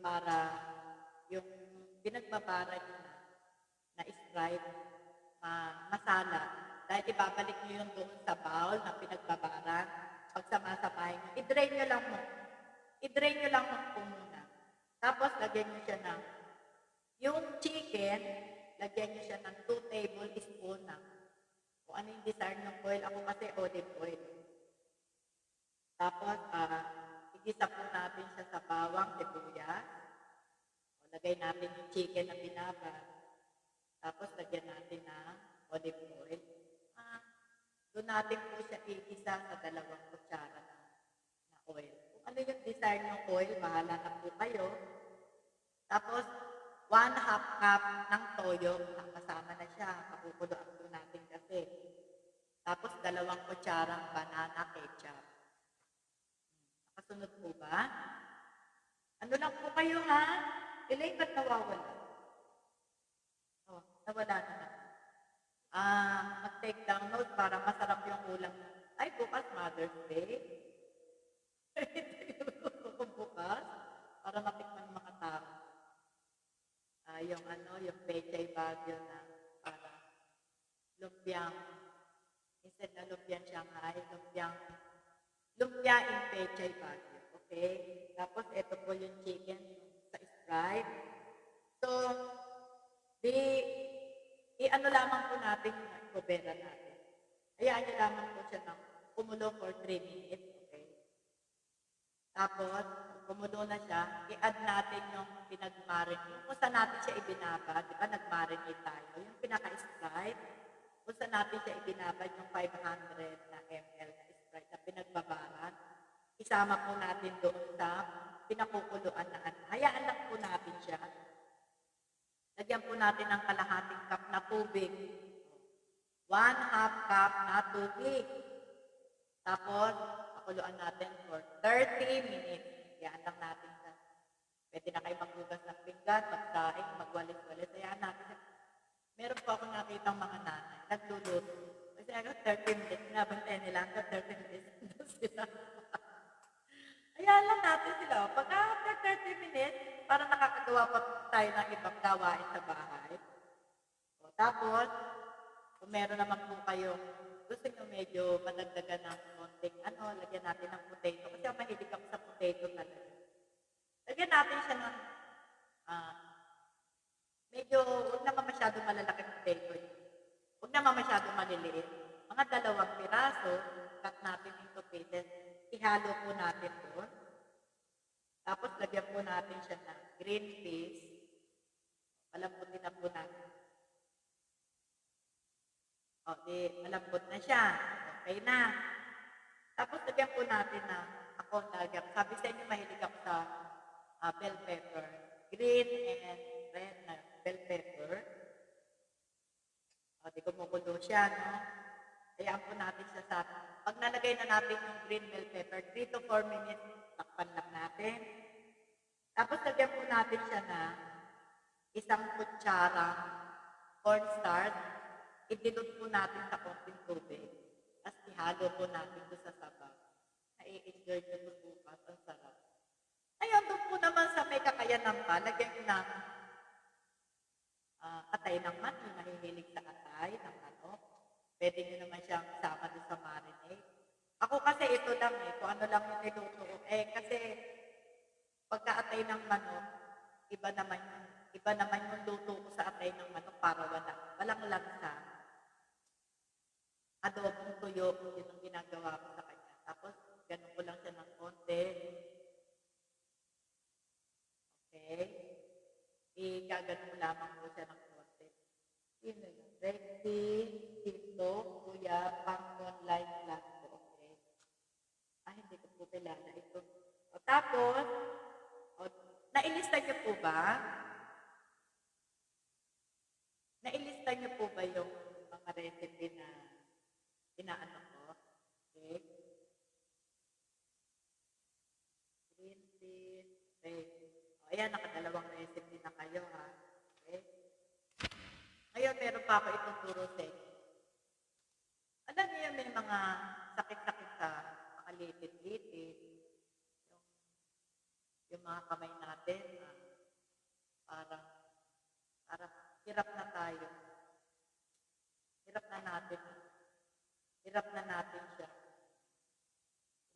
pinagbabaran nyo na Sprite, masala. Dahil ibabalik nyo yun doon sa bowl na pinagbabaran. Pag samasamahin nyo, i-drain nyo lang po muna. Tapos, lagyan nyo siya ng, yung chicken, lagyan nyo siya ng 2 tablespoon na, kung ano yung desire ng oil. Ako kasi olive oil. Tapos, igisa po natin siya sa bawang, sibuyas. Lagay natin yung chicken na binabad. Tapos, lagyan natin ng olive oil. Doon natin po siya igisa sa 2 kutsara na oil. Kung ano yung desire ng oil, bahala na po kayo. Tapos, 1/2 cup ng toyo. Kasama na siya. Pakukuloan po natin kasi. Tapos, 2 kutsarang banana ketchup. Nakasunod po ba? Ano lang po kayo ha? Elaine, ba't nawawala? Oh, nawala na naman. Mag-take down note para masarap yung ulam. Ay, bukas Mother's Day. Ito bukas para matikman ng mga tao. Yung ano, yung pechay bagyo na para lumpiang, instead na lumpiang Shanghai, lumpia in pechay bagyo. Okay? Tapos ito po yung chicken sa Sprite. So, i-ano lamang po natin yung kubera natin. Hayaan niyo lamang po siya ng kumulo for 3 minutes. Okay? Tapos, kumulo na siya, i-add natin yung pinag-marinate. Kung saan natin siya ibinabad, di ba nag-marinate tayo. Yung pinaka-Sprite, kung saan natin siya ibinabad yung 500 na ml na Sprite na pinagbabaran, isama po natin doon sa pinakukuluan na ano. Hayaan lang po natin siya. Lagyan po natin ng kalahating cup na tubig. 1/2 cup na tubig. Tapos, pakuluan natin for 30 minutes. Hayaan lang natin siya. Pwede na kayo maghugas ng pinggan, magsaing, magwalis-walis. Hayaan natin. Meron po ako nakita mga nanay, nagluluto. Kasi ako 30 minutes, nabantayan nila hanggang 30 minutes. Sila. Hayaan lang natin sila. Pag after 30 minutes, parang nakakagawa pa tayo ng ibang gawain sa bahay. O, tapos, kung meron naman po kayo, gusto nyo medyo madagdagan ng konting, lagyan natin ng potato. Kasi ako mahilig ako sa potato talaga. Lagyan natin siya ng, medyo, huwag naman masyado malalaki potato. Huwag naman masyado maliliit. Mga 2 piraso, cut natin into pieces. Ihalo po natin doon. Tapos, lagyan po natin siya ng green peas. Malambutin na po natin. O, malambot na siya. Okay na. Tapos, lagyan po natin na sabi sa inyo, mahilig ako sa bell pepper. Green and red na bell pepper. O, kumukulo siya, no? Hayaan po natin siya sa atin. Pag nalagay na natin yung green bell pepper, 3 to 4 minutes, takpan lang natin. Tapos, lagyan po natin siya na 1 kutsara cornstarch. I-dilute po natin sa konting tubig. Tapos, ihalo po natin doon sa sabaw. Na-i-enjoy nyo ito bukas. Ang sarap. Ayun, doon po naman sa may kakayanan pa, lagyan nyo ng atay ng manok. Yung nahihilig sa atay ng manok. Pwede nyo naman siyang isama doon sa marinade. Ako kasi ito lang kung ano lang yung niluto ko. Kasi pagka-atay ng manok, iba naman yung luto ko sa atay ng manok para walang lansa. Adobong tuyo, yun ang ginagawa ko sa kanya. Tapos, ganun ko lang siya ng konti. Okay? Igaganon ko lamang po siya ng konti. Yun na yun. Ready, dito, kuya, pang live vlog ko. Okay? Hindi ko po kilala ito. O, tapos, nailista niyo po ba? Nailista niyo po ba yung mga recipe na inaano ko? Okay? Green peas, red. O, ayan, nakadalawang recipe na kayo, ha? Okay? Ngayon, meron pa ako ituturo sa inyo. Alam niyo may mga sakit-sakit sa mga litid-litid. Yung mga kamay natin, parang hirap na tayo. Hirap na natin siya.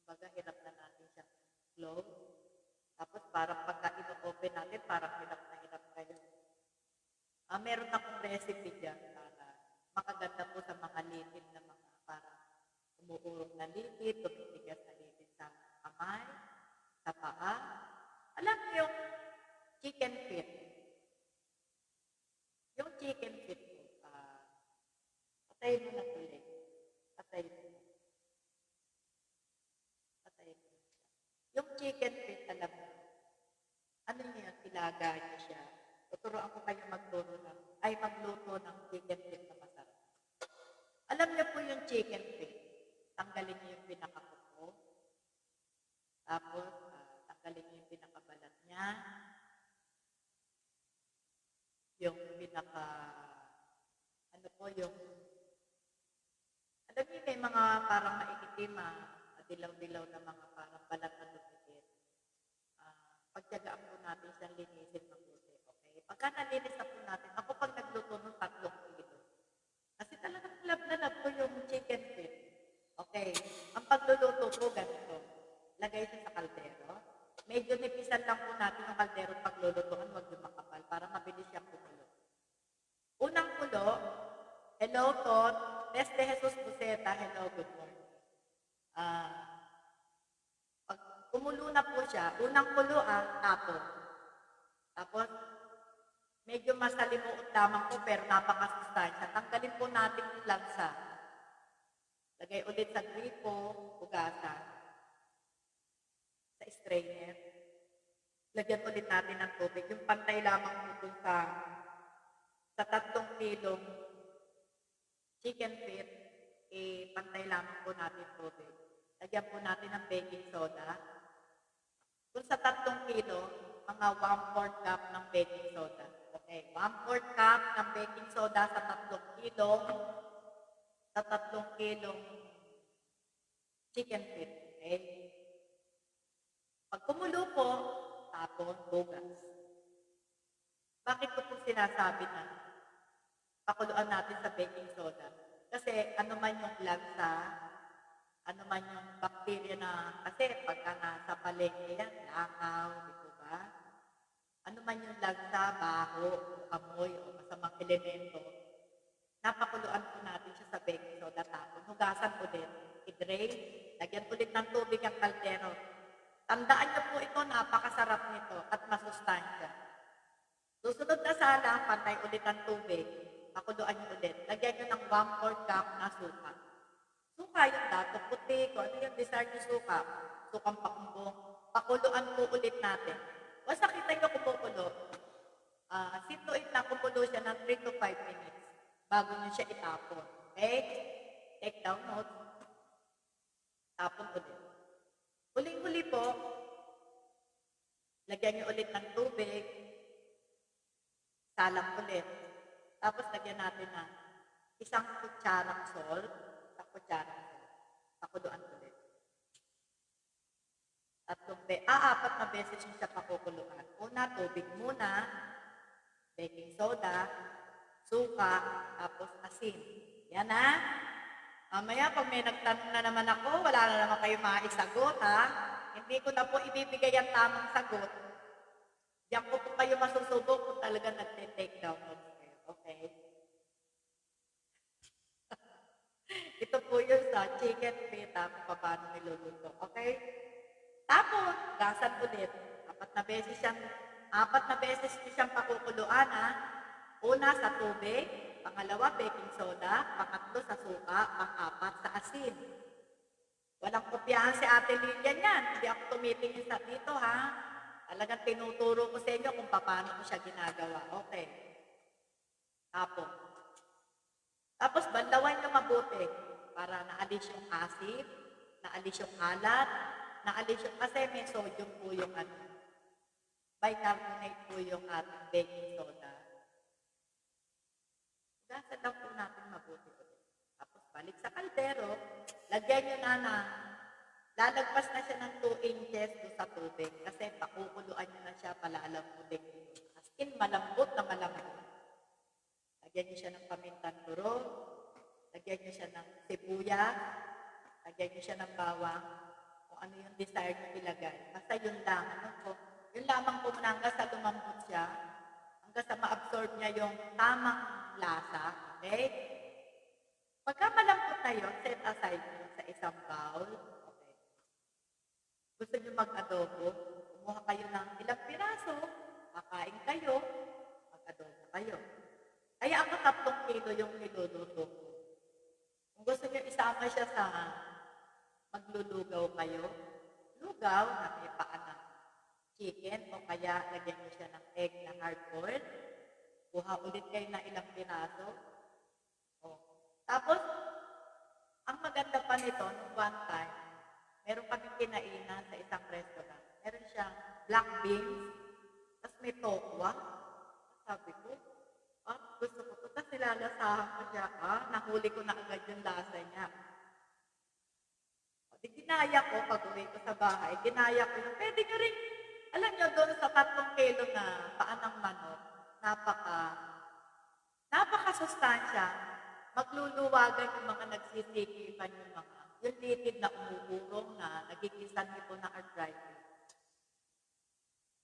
Kumbaga, hirap na natin siya. Close. Tapos, parang pagka ino-open natin, parang hirap kayo. Meron akong recipe dyan para makaganda po sa mga litid na mga parang umuurong na litid, tumitigas na litid sa kamay, sa paa. Alam niyo yung chicken feet. Yung chicken feet po, patayin mo na tuloy. Patayin mo. Yung chicken feet, alam mo, ano niya, ilaga niya siya. Tuturuan ko kayo magluto ng chicken feet na masarap. Alam niyo po yung chicken feet, tanggalin niyo yung pinakakuko. Tapos, tatanggalin niyo yung pinakabalat niya, yung ano po, yung, alam niyo may mga parang maiitim, dilaw-dilaw na mga parang balat na dumikit. Pagtyagaan po natin siyang linisin mabuti, okay? Pagka nalinis na po natin, ako pag nagluto ng 3 kilo, kasi talagang love na love ko yung chicken feet. Okay, ang pagluluto po ganito, lagay siya sa kaldero. Medyo nipisan lang po natin yung kaldero paglulutuan, huwag yung makapal para mabilis siyang kumulo. Unang kulo, hello Tot, Desde Jesus Buceta, hello, good morning. Pag kumulo na po siya, unang kulo tapon. Tapos, medyo masalimuot lamang po pero napakasustansya. Tanggalin po natin yung lansa. Lagay ulit sa gripo, hugasan. Sa strainer. Lagyan ulit natin ng tubig. Yung pantay lamang po dun sa 3 kilong chicken feet, pantay lamang po natin tubig. Lagyan po natin ng baking soda. Kung sa 3 kilo, mga 1/4 cup ng baking soda. Okay, 1/4 cup ng baking soda sa 3 kilong chicken feet. Okay? Pag kumulo po, tapon, bugas. Bakit ko po sinasabi na pakuluan natin sa baking soda? Kasi ano man yung lansa, ano man yung bacteria na, kasi pagka nasa palengke yan, langaw, di po ba? Ano man yung lansa, baho, amoy, o masamang elemento, napakuluan po natin siya sa baking soda, tapon. Hugasan ulit, i-drain, lagyan ulit ng tubig ang kaldero. Tandaan niyo po ito, napakasarap nito at masustansya. Susunod na sala, pantay ulit ang tubig, pakuluan niyo ulit. Lagyan niyo ng 1/4 cup na suka. Suka yung dato puti, kung ano yung desired niyo suka, sukang pakumbong. Pakuluan po ulit natin. Basta kita niyo kumukulo, situin na kumulo siya ng 3 to 5 minutes bago niyo siya itapon. Okay? Take down notes. Tapon ulit. Huling-huli po, lagyan niyo ulit ng tubig, salang ulit. Tapos lagyan natin ng 1 kutsarang salt, 1 kutsarang salt. Pakuluan ulit. 4 na beses yung siya pakukuluan. Una, tubig muna, baking soda, suka, tapos asin. Yan na. Mamaya, pag may nagtanong na naman ako, wala na naman kayo maisagot, Hindi ko na po ibibigay ang tamang sagot. Diyan ko po kayo masusubok kung talaga nagte-take down notes kayo. Okay? Ito po yun sa chicken feet, kung paano niluluto. Okay? Tapos, gasan ulit. 4 na beses ko siyang pakukuluan, Una sa tubig, pangalawa baking soda, pangatlo sa suka, pang-4 sa asin. Walang kopyahan si Ate Lilian yan. Hindi ako tumitingin sa dito, Talagang tinuturo ko sa inyo kung paano ko siya ginagawa. Okay. Tapos banlawan nyo mabuti para naalis yung acid, naalis yung alat, naalis yung, kasi may sodium po yung bicarbonate po yung ating baking soda. Gasan lang po natin mabuti ulit. Tapos balik sa kaldero, lagyan nyo na lalagpas na siya ng 2 inches doon sa tubig kasi pakukuluan nyo na siya, palalambutin nyo. As in, malambot na malambot. Lagyan nyo siya ng pamintang durog, lagyan nyo siya ng sibuyas, lagyan nyo siya ng bawang, kung ano yung desired nyo ilagay. Basta yun lang, yun lamang po muna hanggang sa lumambot siya, hanggang sa ma-absorb niya yung tamang lasa, okay? Pagka malambot na yun, set aside nyo sa isang bowl, okay? Gusto nyo mag-adobo, kumuha kayo ng ilang piraso, kakain kayo, mag-adobo kayo. Kaya ako 3 kilo yung niluluto ko. Kung gusto nyo isama siya sa maglulugaw kayo, lugaw na may paan ng chicken o kaya lagyan nyo siya ng egg na hard-boiled. Kuha ulit kayo na ilang piraso. Tapos, ang maganda pa nito, nung one time, meron kaming kinainan sa isang restaurant. Meron siyang black beans, tapos may tokwa. Sabi ko, gusto ko to. Tapos nilalasahan ko siya, nahuli ko na agad yung lasa niya. O, di ginaya ko, pag uwi ko sa bahay, ginaya ko yung, pwede nyo rin, alam nyo, doon sa 3 kilo na paa ng manok, napaka-sustansya, magluluwagan yung mga nagsisikipan yung litid na umuurong na nagigisan nito na arthritis.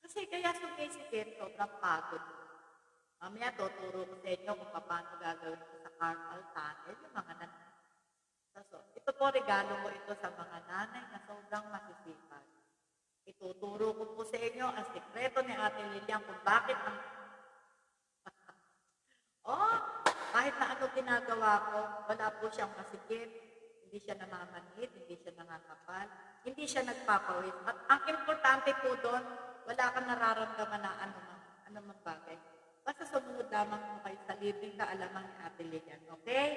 Kasi kaya sumisikip, sobrang pagod. Mamaya tuturo ko sa inyo kung paano gagawin ko sa carpal tunnel, yung mga ito po, regalo ko ito sa mga nanay na sobrang masisipag. Ituturo ko po sa inyo ang sikreto ni Ate Lilian kung bakit kahit na ano ginagawa ko, wala po siyang masikip, hindi siya namamanhid, hindi siya nangangapal, hindi siya nagpapawis. At ang importante po doon, wala kang nararamdaman na ano mang bagay. Basta sumunod lamang mo kayo sa libreng kaalaman ni Ate Lilian, okay?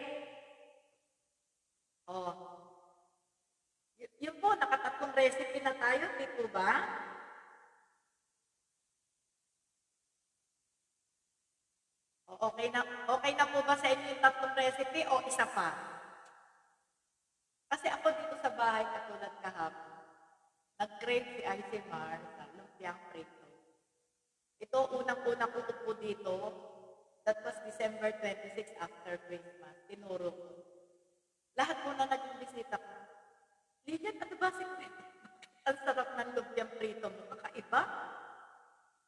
Yun po, nakatatlong recipe na tayo, di po ba? Okay na po ba sa inyo yung 3 recipe o isa pa? Kasi ako dito sa bahay, katulad kahapon, nag-crave si Isimar sa lumpiang prito. Ito, unang-unang ko po dito, that was December 26 after Christmas, tinuro ko. Lahat po na naging bisita ko. Lilian, ano ba secret? Ang sarap ng lumpiang prito mo, kakaiba?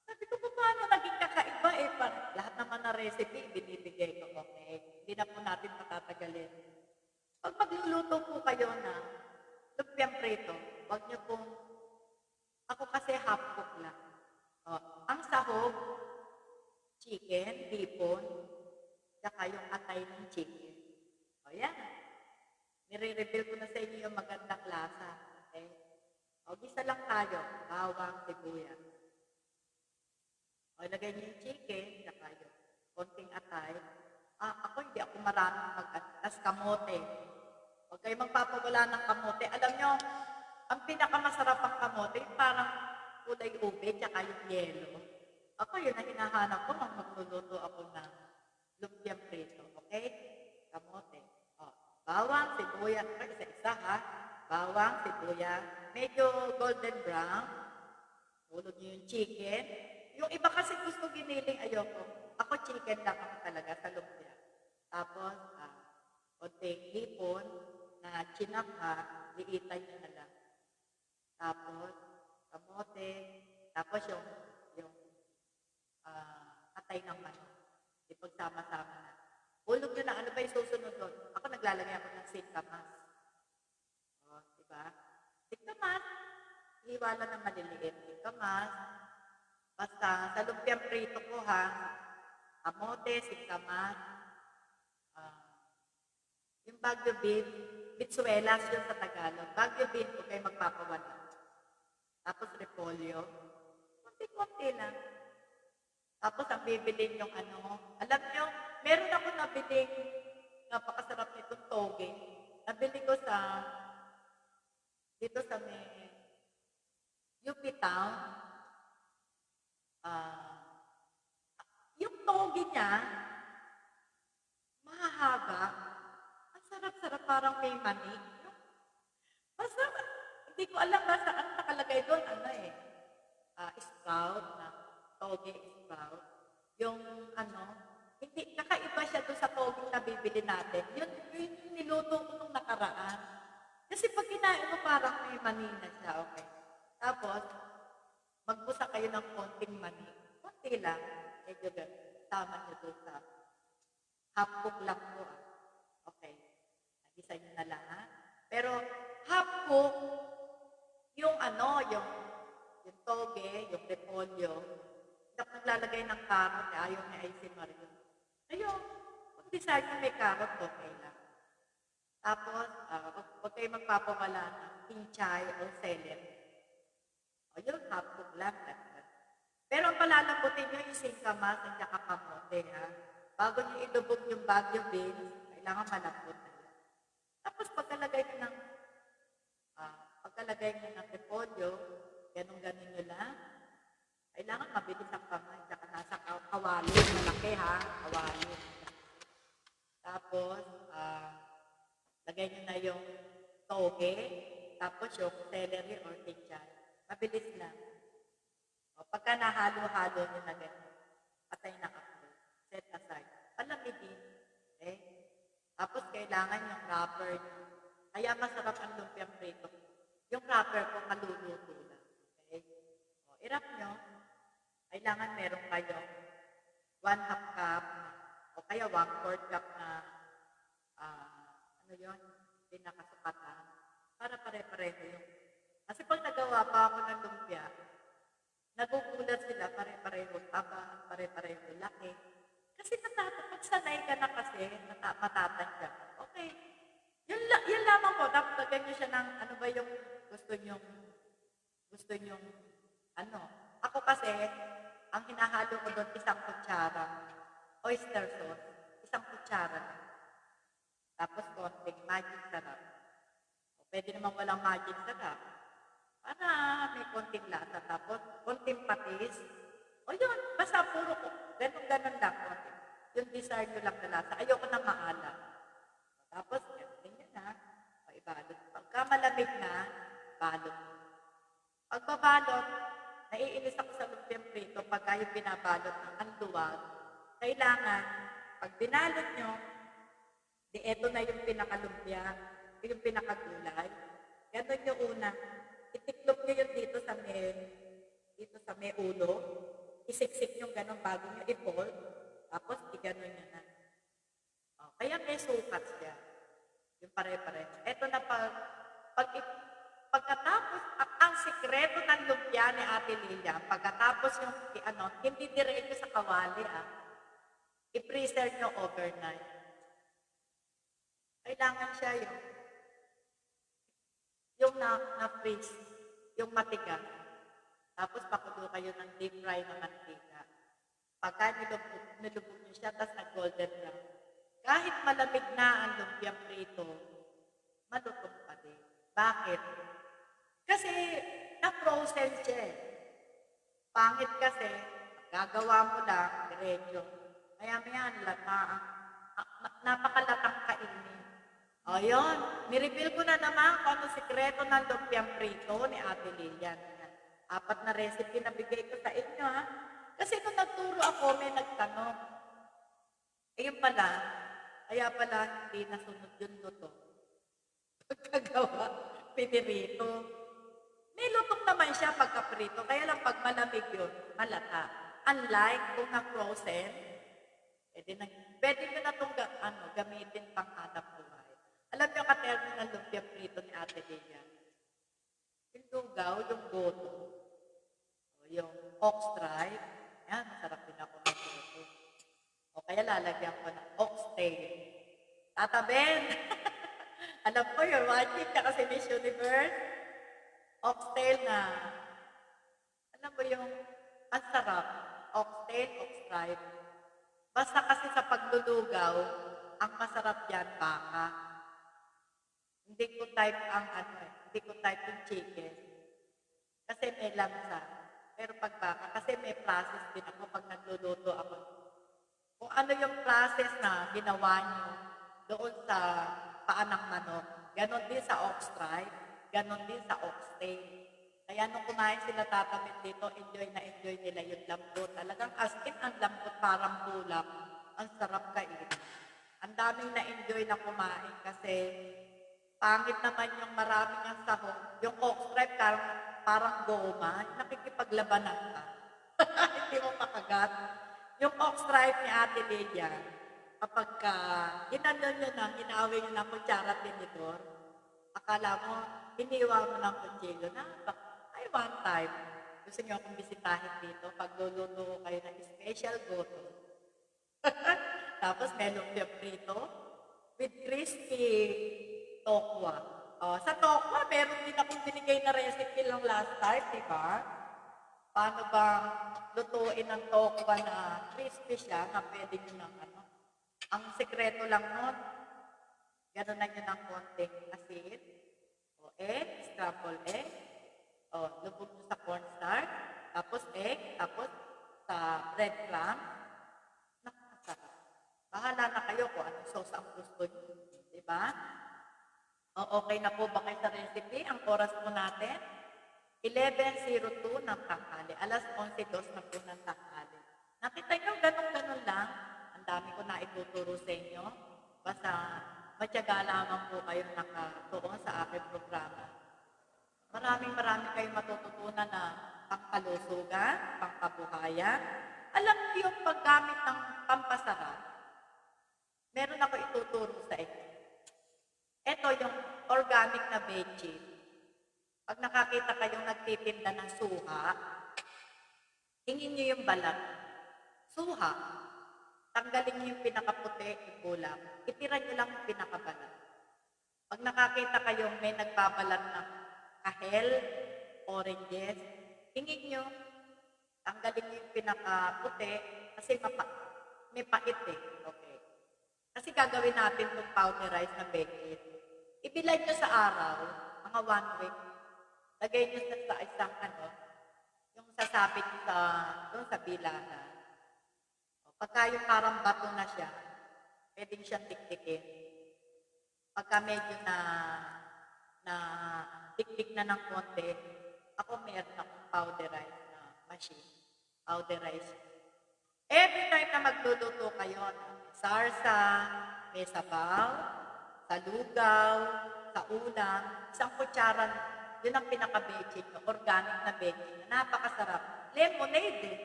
Sabi ko, paano naging kakaiba eh? Lahat naman na recipe, binibigay ko, okay? Hindi na po natin patatagalin. Pag magluluto po kayo na lumpiang prito, wag niyo pong, ako kasi half cook lang. Ang sahog, chicken, hipon, saka yung atay ng chicken. Yan. Nire-reveal ko na sa inyo yung magandang lasa. Okay? Gisa lang tayo, bawang, sibuyas. Ilagay niyo yung chicken, saka yung konting atay. Ako hindi ako maraming mag-atas kamote. Huwag kayo magpapawala ng kamote. Alam nyo, ang pinakamasarap ang kamote, parang kulay ube, tsaka yung yelo. Ako yun na hinahanap ko nang magluluto ako ng lumpiang prito. Okay? Kamote. Bawang, sibuyas. Isa-isa ha. Bawang, sibuyas. Medyo golden brown. Hulog niyo yung chicken. Yung iba kasi gusto giniling, ayoko. Ako chicken lang ako talaga sa lumpia. Tapos, konting hipon na chinaka, liitay nyo na lang. Tapos, kamote. Tapos yung atay ng manok. Ipagsama-sama na. Hulog nyo na, ano ba yung susunod doon? Ako naglalagay ako ng singkamas. Diba? Singkamas. Hiwa lang na maliliit. Singkamas. Basta, sa lumpiang prito ko ha, kamote, singkamas, yung Baguio beef, bitsuelas yun sa Tagalog. Baguio beef, kung kayo magpapawala. Tapos repolyo. Konti-konti lang. Tapos ang bibilin yung alam nyo, meron ako nabiling napakasarap nitong toge. Nabili ko dito sa may UP Town. Yung toge niya, mahahaba. Ang sarap-sarap, parang may manik. Basta, hindi ko alam ba saan nakalagay doon, sprout na toge sprout. Yung hindi, kakaiba siya doon sa toge na bibili natin. Yun niluto ko nung nakaraan. Kasi pag kinain mo, parang may mani na siya, okay. Tapos, magbusa kayo ng konting mani. Konti lang. Medyo tama nyo doon sa half cook lang po. Okay. Nagisa nyo na lang, ha? Pero half cook, yung yung toge, yung repolyo, tapos naglalagay ng carrot, ayaw ni Isimar yun. Ayun, kung decide nyo may carrot, okay lang. Tapos, huwag kayo magpapawala ng pinchay o celery. Yun, half cook lang. Pero ang palalambutin nyo yung singkamas at saka kamote, ha? Bago nyo ilubog yung Baguio beans, kailangan malambot na yan. Tapos pagkalagay nyo ng repolyo, Ganun-ganun nyo lang. Kailangan mabilis ang kamay. Tsaka nasa kawali. Malaki ha. Kawali. Tapos, lagay nyo na yung toge. Tapos yung celery or kinchay. Mabilis lang. O, pagka nahalo-halo nyo na ganun, patay na kapo. Set aside. Palamigin. Okay? Tapos kailangan yung wrapper nyo. Kaya masarap ang lumpiang prito. Yung wrapper ko maluluto lang. Okay? O, i-wrap nyo. Kailangan meron kayo 1/2 cup o kaya 1/4 cup na ano yun, pinakasukatan para pare-pareho yung. Kasi pag nagawa pa ako ng lumpia, nagugulat sila pare-pareho taba, pare-pareho laki. Kasi pag sanay ka na kasi, matatanda. Okay. Yan lamang po. Tapos lagyan nyo siya ng ano ba yung gusto nyo, ano. Ako kasi, ang hinahalo ko doon, 1 kutsara. Oyster sauce. 1 kutsara lang. Tapos konting magic sarap. O, pwede naman walang magic sarap. Para may konting lasa. Tapos konting patis. O yun, basta puro ko. Ganun lang. Konting. Yung desire nyo lang na lasa. Ayoko na maalat. Tapos, ganyan na. O, ibalot. Pagka malamig na, balot. Pagbabalot, naiinis ako sa lumpiang prito pagka yung binabalot ng anduwag. Kailangan, pag binalot nyo, di eto na yung pinakalumpia, yung pinakagulay. Ganun yung una. Itiklop nyo yun dito sa may ulo. Isiksik nyo ganun bago nyo i-fold. Tapos, i-ganon nyo na. O, kaya may sukat siya. Yung pare-pareho. Eto na pagkatapos, ang sikreto ng lumpia ni Ate Lilia, pagkatapos yung, hindi diretso sa kawali, i-preserve nyo overnight. Kailangan siya yung na-freeze, yung matigas. Tapos pakulo kayo ng deep fry na mantika. Pagka nilubog nyo siya, tapos nag-golden brown. Kahit malamig na ang lumpiang prito, malutong pa din. Bakit? Kasi na-frozen siya. Pangit kasi, gagawa mo lang, diretso. Maya-maya, napakalatang kainin. O yun, nireveal ko na naman kung ano sikreto ng lumpiang prito ni Ate Lilian. 4 na recipe na bigay ko sa inyo, ha? Kasi nung nagturo ako, may nagtanong. Ayun pala, kaya pala hindi nasunod yung luto. Pagkagawa, pinirito. May lutong naman siya pagkaprito, kaya lang pag malamig yun, malata. Unlike kung na-frozen, pwede nyo na itong gamitin pang hanap buhay. Alam nyo ka-termo ng lumpia prito ni Ate Lilian? Yung lugaw, yung goto, o yung ox-tripe, yan, masarap din ako ng goto. O kaya lalagyan ko ng oxtail. Tataben! Alam ko, you're watching ka kasi Miss Universe. Oxtail na, alam mo yung, ang sarap. Oxtail, ox-tripe. Basta kasi sa paglulugaw, ang masarap yan, baka. Hindi ko type yung chicken. Kasi may lamsa. Pero pag baka, kasi may process din ako pag nagluluto ako. Kung ano yung process na ginawa nyo doon sa paa ng manok, ganon din sa ox-tripe, ganon din sa oxtail. Kaya nung kumain sila tatamid dito, enjoy na enjoy nila yung lambot. Talagang as in ang lambot parang bulak. Ang sarap kainin. Ang daming na-enjoy na kumain kasi pangit naman yung maraming ang sahog. Yung ox-tripe parang goma, nakikipaglabanan ka. Hindi mo makagat. Yung ox-tripe ni Ate Lydia, kapag ginano nyo na, ginawin nyo ng kutsara at tinidor, akala mo, hiniwa mo ng kutsilyo na, ay one time, gusto nyo akong bisitahin dito, pag luluto ko kayo ng special goto. Tapos may lumpia prito with crispy tokwa. Sa tokwa, meron din akong binigay na recipe lang last time, di ba? Paano bang lutuin ng tokwa na crispy siya, na pwede nyo ng Ang sekreto lang nun, gano'n na nyo ng konting asin, o egg, scrambled egg, lubog nyo sa cornstarch, tapos egg, tapos sa breadcrumb. Nakakasarap. Bahala na kayo kung anong sauce ang gusto nyo. Diba? O, okay na po ba kayo sa recipe? Ang oras po natin, 11:02 ng tanghali. Alas 11:02 na po ng tanghali. Nakita nyo, ganun-ganun lang. Ang dami ko na ituturo sa inyo. Basta matyaga lamang po kayo nakatuon sa aking programa. Maraming kayong matututunan na pangkalusugan, pangkabuhayan. Alam niyo yung paggamit ng pampasarap. Meron ako ituturo sa inyo. Ito yung organic na veggie. Pag nakakita kayong nagtitinda ng suha, hingin niyo yung balat. Suha. Tanggalin niyo yung pinakaputi, ibulang. Itira niyo lang yung pinakabalat. Pag nakakita kayong may nagbabalat ng kahel, oranges, hingin niyo, tanggalin niyo yung pinakaputi kasi may pait eh. Okay. Kasi gagawin natin itong powderized na veggie. Ibilay niyo sa araw, mga 1 week. Lagay niyo sa isang yung sasabit niyo doon sa bilahan. Pagka yung parang bato na siya, pwedeng siyang tiktikin. Pagka medyo na tiktik na ng konti, ako meron akong powderized na machine. Powderized. Every time na magluluto kayo, may sarsa, may sabaw, sa lugaw, sa ulam, isang kutsara, yun ang pinaka-veggie nyo, organic na veggie, napakasarap. Lemonade eh.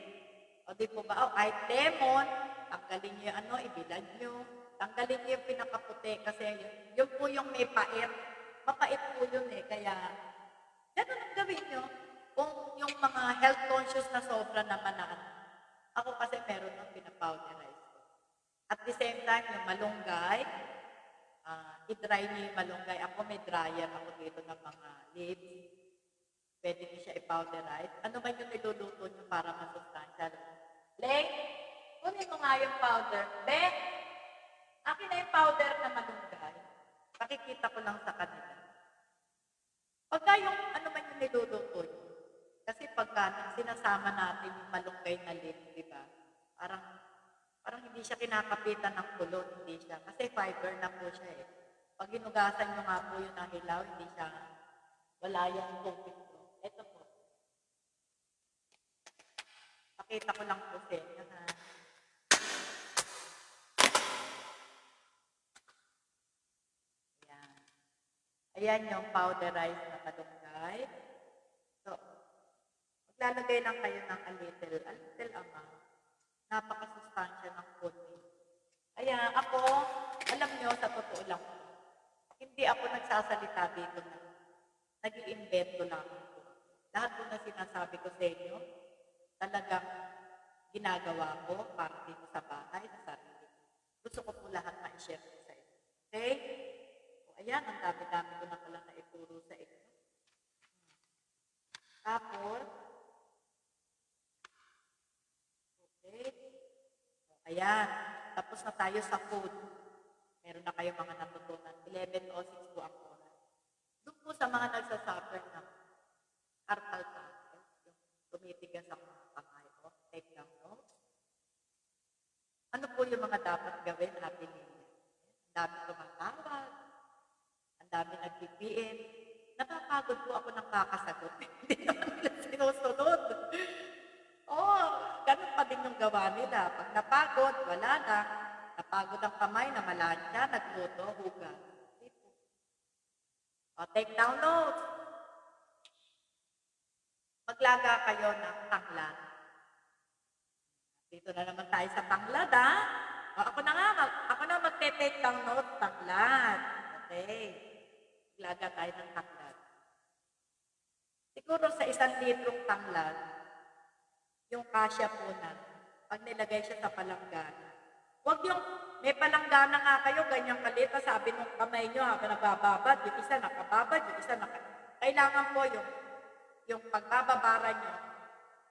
O di po ba? O kahit lemon, tanggalin nyo yung ibilad nyo. Tanggalin nyo yung pinakaputi kasi yun po yung may pait. Mapait po yun eh. Kaya, ganun ang gawin nyo. Kung yung mga health conscious na sobra naman na ako kasi meron nung pinapowderize ko. At the same time, yung malunggay, i-dry niyo yung malunggay. Ako may dryer ako dito ng mga leaves. Pwede niyo siya i-powderize. Ano ba yung niluluto niyo para masustansya? Leng, kunin mo nga yung powder. Be, akin na yung powder na malunggay. Pakikita ko lang sa kanila. Pagka yung ano man yung niluluto niyo, kasi pagka sinasama natin yung malunggay na leaf, di ba? Parang hindi siya kinakapitan ng kulon, hindi siya. Kasi fiber na po siya eh. Pag hinugasan nyo nga po yung nahilaw, hindi siya, wala yung tubig po. Ito po. Pakita ko lang po sa inyo ha. Ayan. Ayan yung powderized na malunggay. So, maglalagay lang kayo ng a little amount. Napakasustansya ng food. Kaya ako, alam nyo, sa totoo lang, hindi ako nagsasalita dito na nag-i-invento lang ako. Lahat po na sinasabi ko sa inyo, talagang ginagawa ko para dito sa bahay, sa sarili. Gusto ko po lahat ma-share ko sa inyo. Okay? O ayan, ang dami-dami ko na pala na ituro sa inyo. Tapos, okay. Ayan. Tapos na tayo sa food. Meron na kayo mga natutunan. 11:06 po ang oras. Doon po sa mga nagsasuffer ng carpal tunnel, yung tumitigas ang mga kamay ko, take down notes. Ano po yung mga dapat gawin natin ninyo? Ang dami tumatawag, ang dami nag-PPM. Napapagod po ako ng kakasagot. Hindi naman nila sinusunod. Ganun pa din yung gawa nila. Pag napagod, wala na. Napagod ang kamay, namalansya, nagluto, hugas. Take down notes. Maglaga kayo ng tanglad. Dito na naman tayo sa tanglad, ha? Ako na magte-take down notes, tanglad. Okay. Maglaga tayo ng tanglad. Siguro sa 1 litrong tanglad, yung kasya po na, pag nilagay siya sa palanggana. Huwag yung, may palanggana nga kayo, ganyang kalita, sabi nung kamay nyo, habang nabababad, yung isa nakababad, yung isa kailangan po yung pagbababara nyo,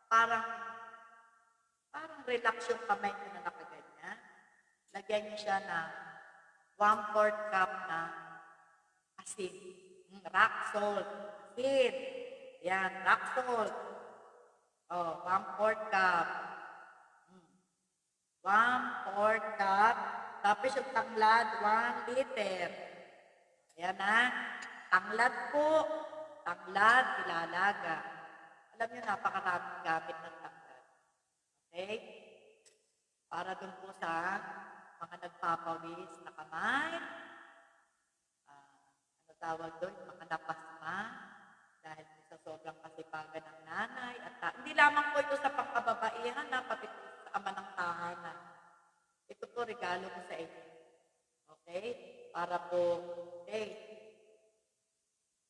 parang relax yung kamay nyo na nakaganyan. Lagyan nyo siya na 1/4 cup na asin, rock salt, asin. Ayan, rock salt. Oh, 1/4 cup. 1/4 cup. Tapos yung tanglad, 1 liter. Ayan na. Tanglad po. Tanglad, ilalaga. Alam niyo, napakaraming gamit ng tanglad. Okay? Para dun po sa mga nagpapawis na kamay. Ano tawag doon? Mga napasma. Dahil sa sobrang kasipagan ng nanay. At hindi lamang po ito sa pangkababaihan, pati po sa ama ng tahanan. Ito po, regalo ko sa inyo. Okay? Para po, okay,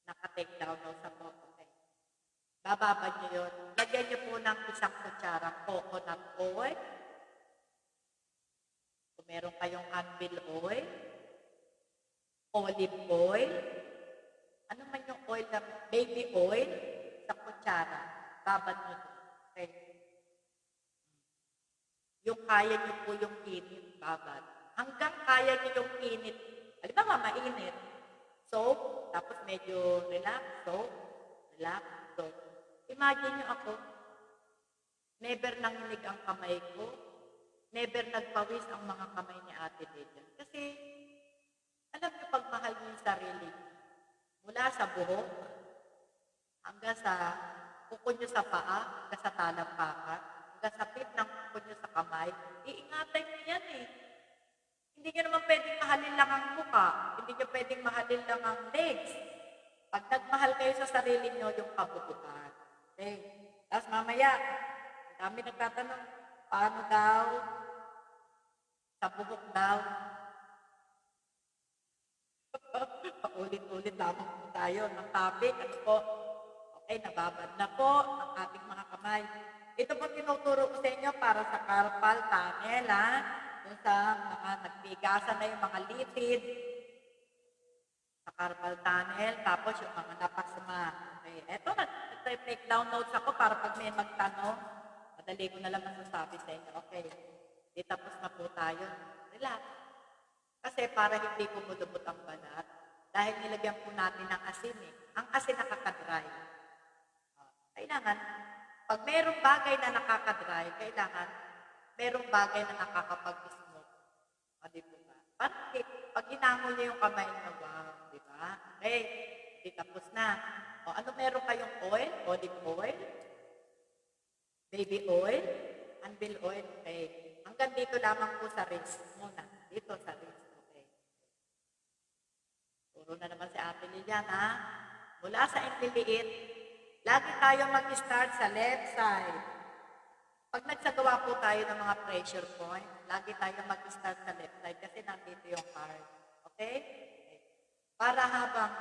naka-take down daw sa po. Okay. Bababa niyo yun. Lagyan niyo po ng 1 kutsara coconut oil. Kung meron kayong anvil oil, olive oil, ano man yung oil na baby oil, sa kutsara. Babad niyo po. Okay. Yung kaya niyo po yung init, babad. Hanggang kaya niyo yung init. Halimbawa, mainit. Soap, tapos medyo relax, soap, relax, soap. Imagine niyo ako, never nanginig ang kamay ko, never nagpawis ang mga kamay ni Ate Lydia. Kasi, alam niyo, pagmahal niyo yung sarili, mula sa buhok, hanggang sa kuko niyo sa paa, hanggang sa talampakan, hanggang sa pit ng kuko niyo sa kamay, iingatan niyo yan eh. Hindi niyo naman pwedeng mahalin lang ang mukha, hindi niyo pwedeng mahalin lang ang legs. Pag nagmahal kayo sa sarili niyo, yung kabubuhan. Okay? Tapos mamaya, kami nagtatanong, paano daw? Sa buhok daw. Paulit-ulit lamang po tayo ng topic. Ano po? Okay, nababad na po ang ating mga kamay. Ito po tinuturo ko sa inyo para sa carpal tunnel, ha? Yung sa mga nagbigasan na yung mga litid sa carpal tunnel, tapos yung mga napasma. Okay, eto, nag-take down notes ako para pag may magtanong, madali ko na lang masasabi sa inyo. Okay, di tapos na po tayo. Relax. Kasi para hindi kumulubot ang balat, dahil nilagyan po natin ng asin eh. Ang asin nakakadry. Kailangan, pag mayroong bagay na nakakadry, kailangan mayroong bagay na nakakapag-smoke. O, di po ba? Parang pag hinango niyo yung kamay niyo, wow, di ba? Okay, di tapos na. O, ano meron kayong oil? Olive oil? Baby oil? Anvil oil? Okay. Hanggang dito lamang po sa wrist muna. Dito sa wrist. Okay. Puro na naman si Ate Lilian, ha? Mula sa inliliit, lagi tayo mag-start sa left side. Pag nagsagawa po tayo ng mga pressure point, lagi tayo mag-start sa left side kasi nandito yung card. Okay? Okay. Para habang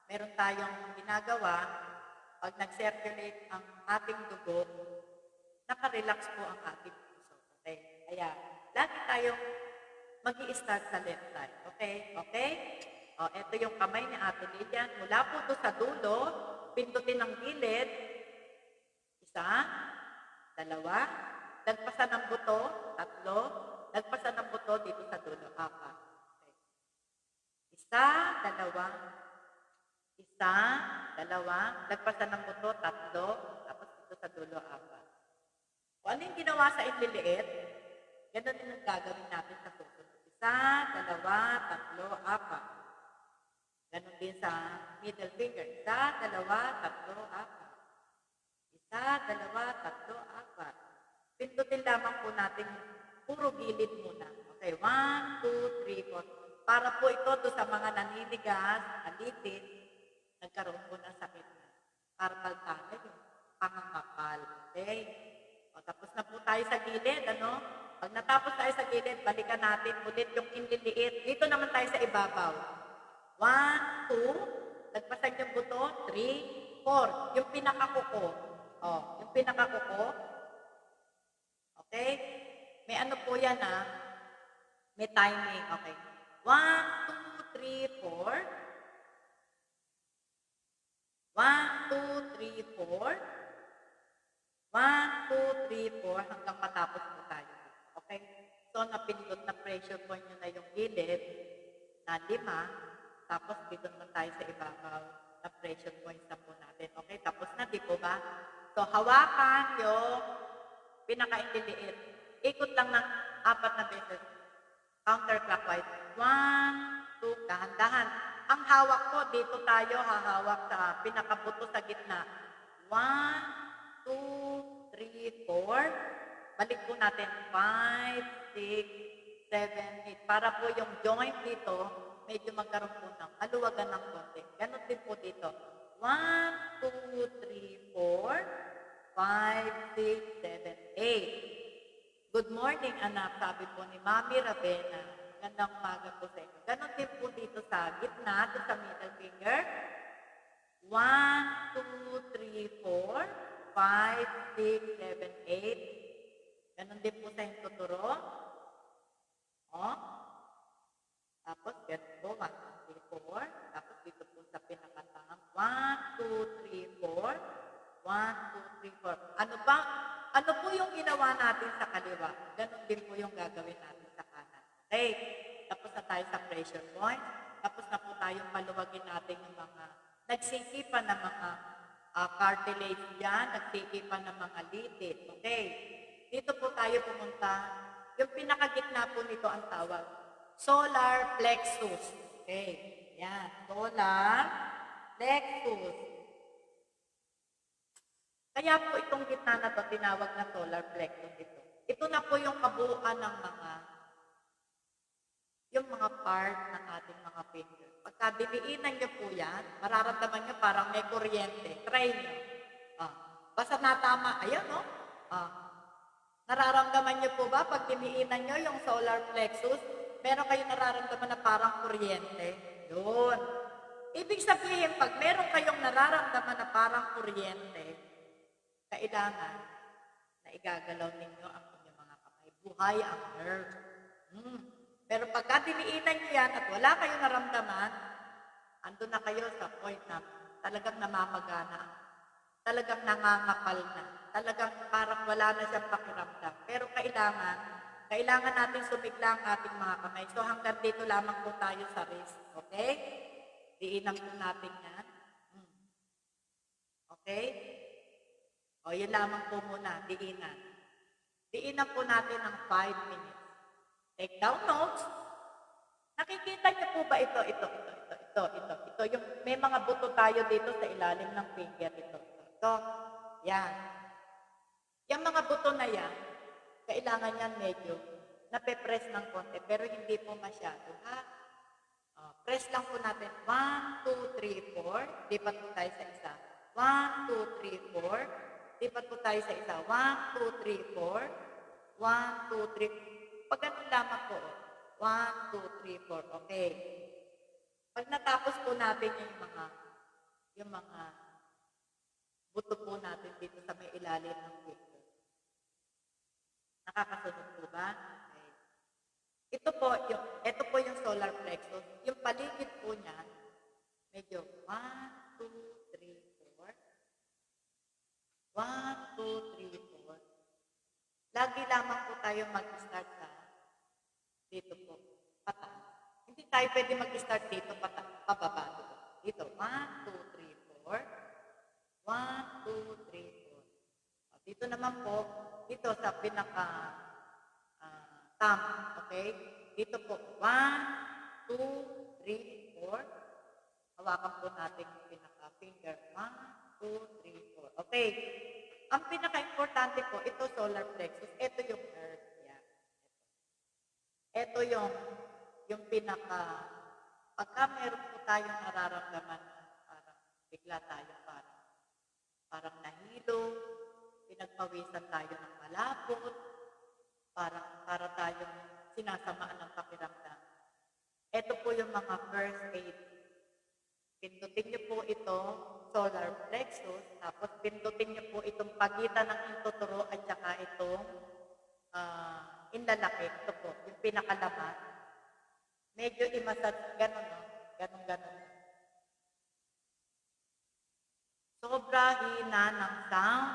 meron tayong ginagawa, pag nag-circulate ang ating dugo, nakarelax po ang ating puso. Okay? Kaya, lagi tayong mag-i-start sa left side. Okay? Okay? O, ito yung kamay ni Ate Lilian. Mula po doon sa dulo, pindutin ang gilid. 1, 2, lagpasan ng buto, 3, lagpasan ng buto dito sa dulo, 4. Okay. 1, 2, 1, 2, lagpasan ng buto, 3, tapos dito sa dulo, 4. Kung ano yung ginawa sa inliliit, ganun din ang gagawin natin sa susunod. 1, 2, 3, 4. Ganun din sa middle finger. 1, 2, 3, 4. 1, 2, 3, 4. Pindutin lamang po natin puro gilid muna. Okay, 1, 2, 3, 4. Para po ito to sa mga naninigas, nalitid, nagkaroon po ng sakit na carpal tunnel, yung pangangapal. Okay? O, tapos na po tayo sa gilid, ano? Pag natapos tayo sa gilid, balikan natin ulit yung inliliit. Dito naman tayo sa ibabaw. 1, 2, nagpasan yung buto, 3, 4. Yung pinakakuko. O, yung pinakakuko. Okay? May ano po yan, ha? May timing. Okay. 1, 2, 3, 4. 1, 2, 3, 4. 1, 2, 3, 4 hanggang matapos po tayo. Okay? So, napindot na pressure point nyo na yung gilid na 5. Tapos, dito naman tayo sa ibabaw. na pressure points na po natin. Okay, tapos na, di po ba? So, hawakan yung pinaka-inliliit. Ikot lang ng 4 na beses. Counterclockwise. 1, 2, dahan-dahan. Ang hawak ko, dito tayo hahawak sa pinakabuto sa gitna. 1, 2, 3, 4. Balik po natin. 5, 6, 7, 8. Para po yung joint dito, medyo magkaroon po ng kaluwagan ng konti. Ganon din po dito. 1, 2, 3, 4, 5, 6, 7, 8. Good morning, anak, sabi po ni Mami Ravena. Gandang umaga po sa inyo. Ganon din po dito sa gitna, dito sa middle finger. 1, 2, 3, 4, 5, 6, 7, 8. Ganon din po sa yung tuturo. Oh. Tapos, ganun po, 1, 2, 3, 4. Tapos, dito po sa pinakatang. 1, 2, 3, 4. 1, 2, 3, 4. Ano po yung ginawa natin sa kaliwa? Ganun din po yung gagawin natin sa kanan. Okay. Tapos na tayo sa pressure point. Tapos na po tayong maluwagin natin yung mga nagsisipan ng mga cartilage dyan, nagsisipan ng mga litid. Okay. Dito po tayo pumunta. Yung pinakagitna po nito ang tawag. Solar plexus. Okay. Yan. Solar plexus. Kaya po itong gitna na to tinawag na solar plexus ito. Ito na po yung kabuuan ng mga part ng ating mga finger. Pagka diniinan nyo po yan, mararamdaman nyo parang may kuryente. Try nyo. Basta natama, ayan no? Nararamdaman nyo po ba pag diniinan nyo yung solar plexus, meron kayong nararamdaman na parang kuryente? Yun. Ibig sabihin, pag meron kayong nararamdaman na parang kuryente, kailangan na igagalaw ninyo ang inyong mga kamay. Buhay ang nerve. Pero pagka diniinan nyo yan at wala kayong naramdaman, andun na kayo sa point na talagang namamagana. Talagang nangangapal na. Talagang parang wala na siyang pakiramdam. Pero kailangan natin sumigla ang ating mga kamay. So hanggang dito lamang po tayo sa wrist. Okay? Diinan po natin yan. Okay? O, yun lamang po muna, diinan. Diinan po natin ng 5 minutes. Take down notes. Nakikita niyo po ba ito? Yung, may mga buto tayo dito sa ilalim ng finger. Ito. Yan. Yung mga buto na yan, kailangan yan medyo nape-press ng konti, pero hindi po masyado. Press lang po natin. 1, 2, 3, 4. Lipat po tayo sa isa. 1, 2, 3, 4. Lipat po tayo sa isa. 1, 2, 3, 4. 1, 2, 3. Pag ganun lamang po. 1, 2, 3, 4. Okay. Pag natapos po natin yung mga buto po natin dito sa may ilalim ng finger. Nakakasunod po ba? Okay. Ito po yung solar plexus. Yung paligid po niyan, medyo 1, 2, 3, 4. 1, 2, 3, 4. Lagi lamang po tayo mag-start sa dito po, pataas. Hindi tayo pwede mag-start dito, pababa. Dito, 1, 2, 3, 4. 1, 2, 3, 4. Dito naman po, dito sa thumb, okay? Dito po, 1, 2, 3, 4. Hawakan po natin yung pinaka-finger. 1, 2, 3, 4. Okay. Ang pinaka-importante po, ito solar plexus. Ito yung nerve. Yan. Ito yung pagka meron po tayong nararamdaman, parang bigla tayo parang nahilo, pinagpawisan tayo ng malapot, para tayong sinasamaan ng pakiramdam. Ito po yung mga first aid. Pindutin niyo po ito, solar plexus, tapos pindutin niyo po itong pagitan ng intuturo at saka itong inlalaki. Ito po, yung pinakalaman. Medyo imasad, gano'n, no? Gano'n. Sobra hina ng sound.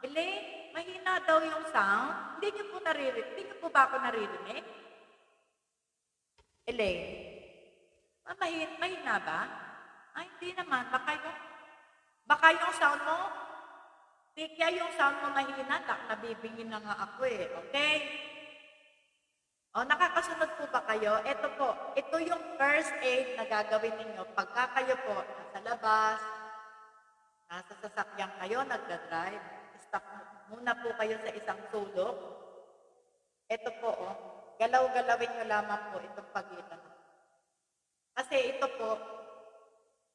Elaine, mahina daw yung sound. Hindi niyo po naririnig. Hindi niyo po ba ako naririnig? Elaine, mahina ba? Ay, hindi naman. naman, baka yung sound mo, Tikya, yung sound mo mahina, nabibingin na nga ako eh. Okay? O, nakakasunod po ba kayo? Ito po, ito yung first aid na gagawin ninyo pagka kayo po nasa labas, nasa sasakyan kayo, nagdadrive, stop muna po kayo sa isang sulok. Ito po, oh, galaw-galawin nyo lamang po itong pagitan. Kasi ito po,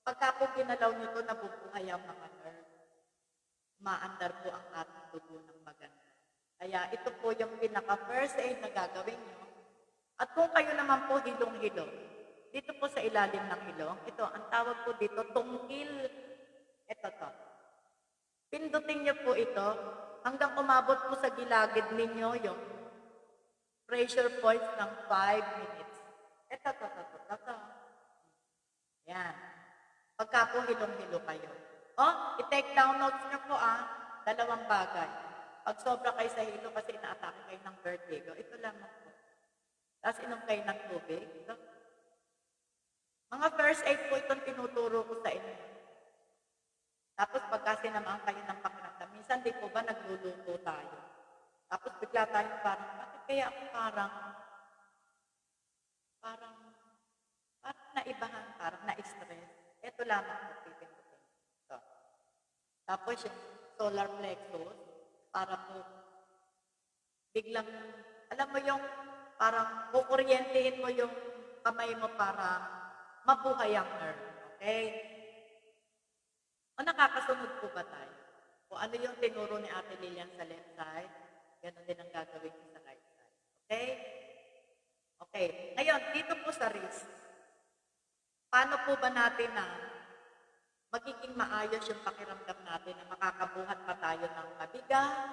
pagka po ginalaw nito, nabubuhay ang mga nerve. Maandar po ang ating dugo ng maganda. Kaya ito po yung pinaka-first aid na gagawin nyo. At kung kayo naman po hilong-hilong, dito po sa ilalim ng hilong, ito, ang tawag po dito, tungkil. Ito to. Pindutin nyo po ito hanggang umabot po sa gilagid ninyo yung pressure points ng 5 minutes. Ito. Yan. Pagka po hilong-hilo kayo. I-take down notes nyo po dalawang bagay. Pag sobra kayo sa hilo kasi inaatake kayo ng vertigo, ito lamang po. Tapos inom kayo ng tubig. Ito. Mga first aid po itong tinuturo ko sa inyo. Tapos pagka sinamaan kayo ng pakiramdam, minsan di po ba nagluluto tayo? Tapos bigla tayong parang, bakit kaya ako parang naibahan, parang na-stress. Ito lamang po pipindutin. Ito. Tapos yung solar plexus, para po biglang, alam mo yung parang kukuryentehin mo yung kamay mo para mabuhay ang nerve. Okay? O nakakasunod po ba tayo? O ano yung tinuro ni Ate Lilian sa left side, ganun din ang gagawin ko sa right side. Okay? Okay. Ngayon, dito po sa wrist, paano po ba natin magiging maayos yung pakiramdam natin na makakabuhat pa tayo ng mabigat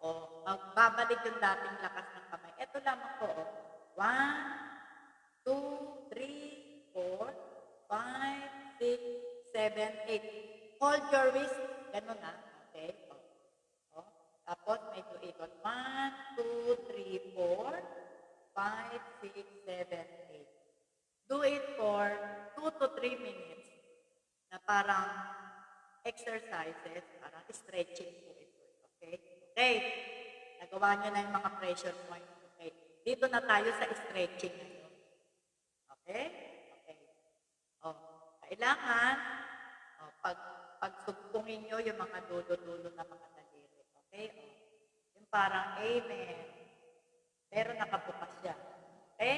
o magbabalik yung dating lakas ng kamay? Ito lamang po. 1, 2, 3, 4, 5, 6, 7, 8. Hold your wrist. Ganun Okay? Tapos medyo ikot. 1, 2, 3, 4, 5, 6, 7, 8. Do it for 2 to 3 minutes na parang exercises, parang stretching po ito. Okay? Okay. Nagawa nyo na yung mga pressure points. Okay. Dito na tayo sa stretching. Okay? Okay. Kailangan, pagsugpungin nyo yung mga dulo-dulo na mga daliri. Okay? Yung parang amen. Pero nakabukas siya. Okay?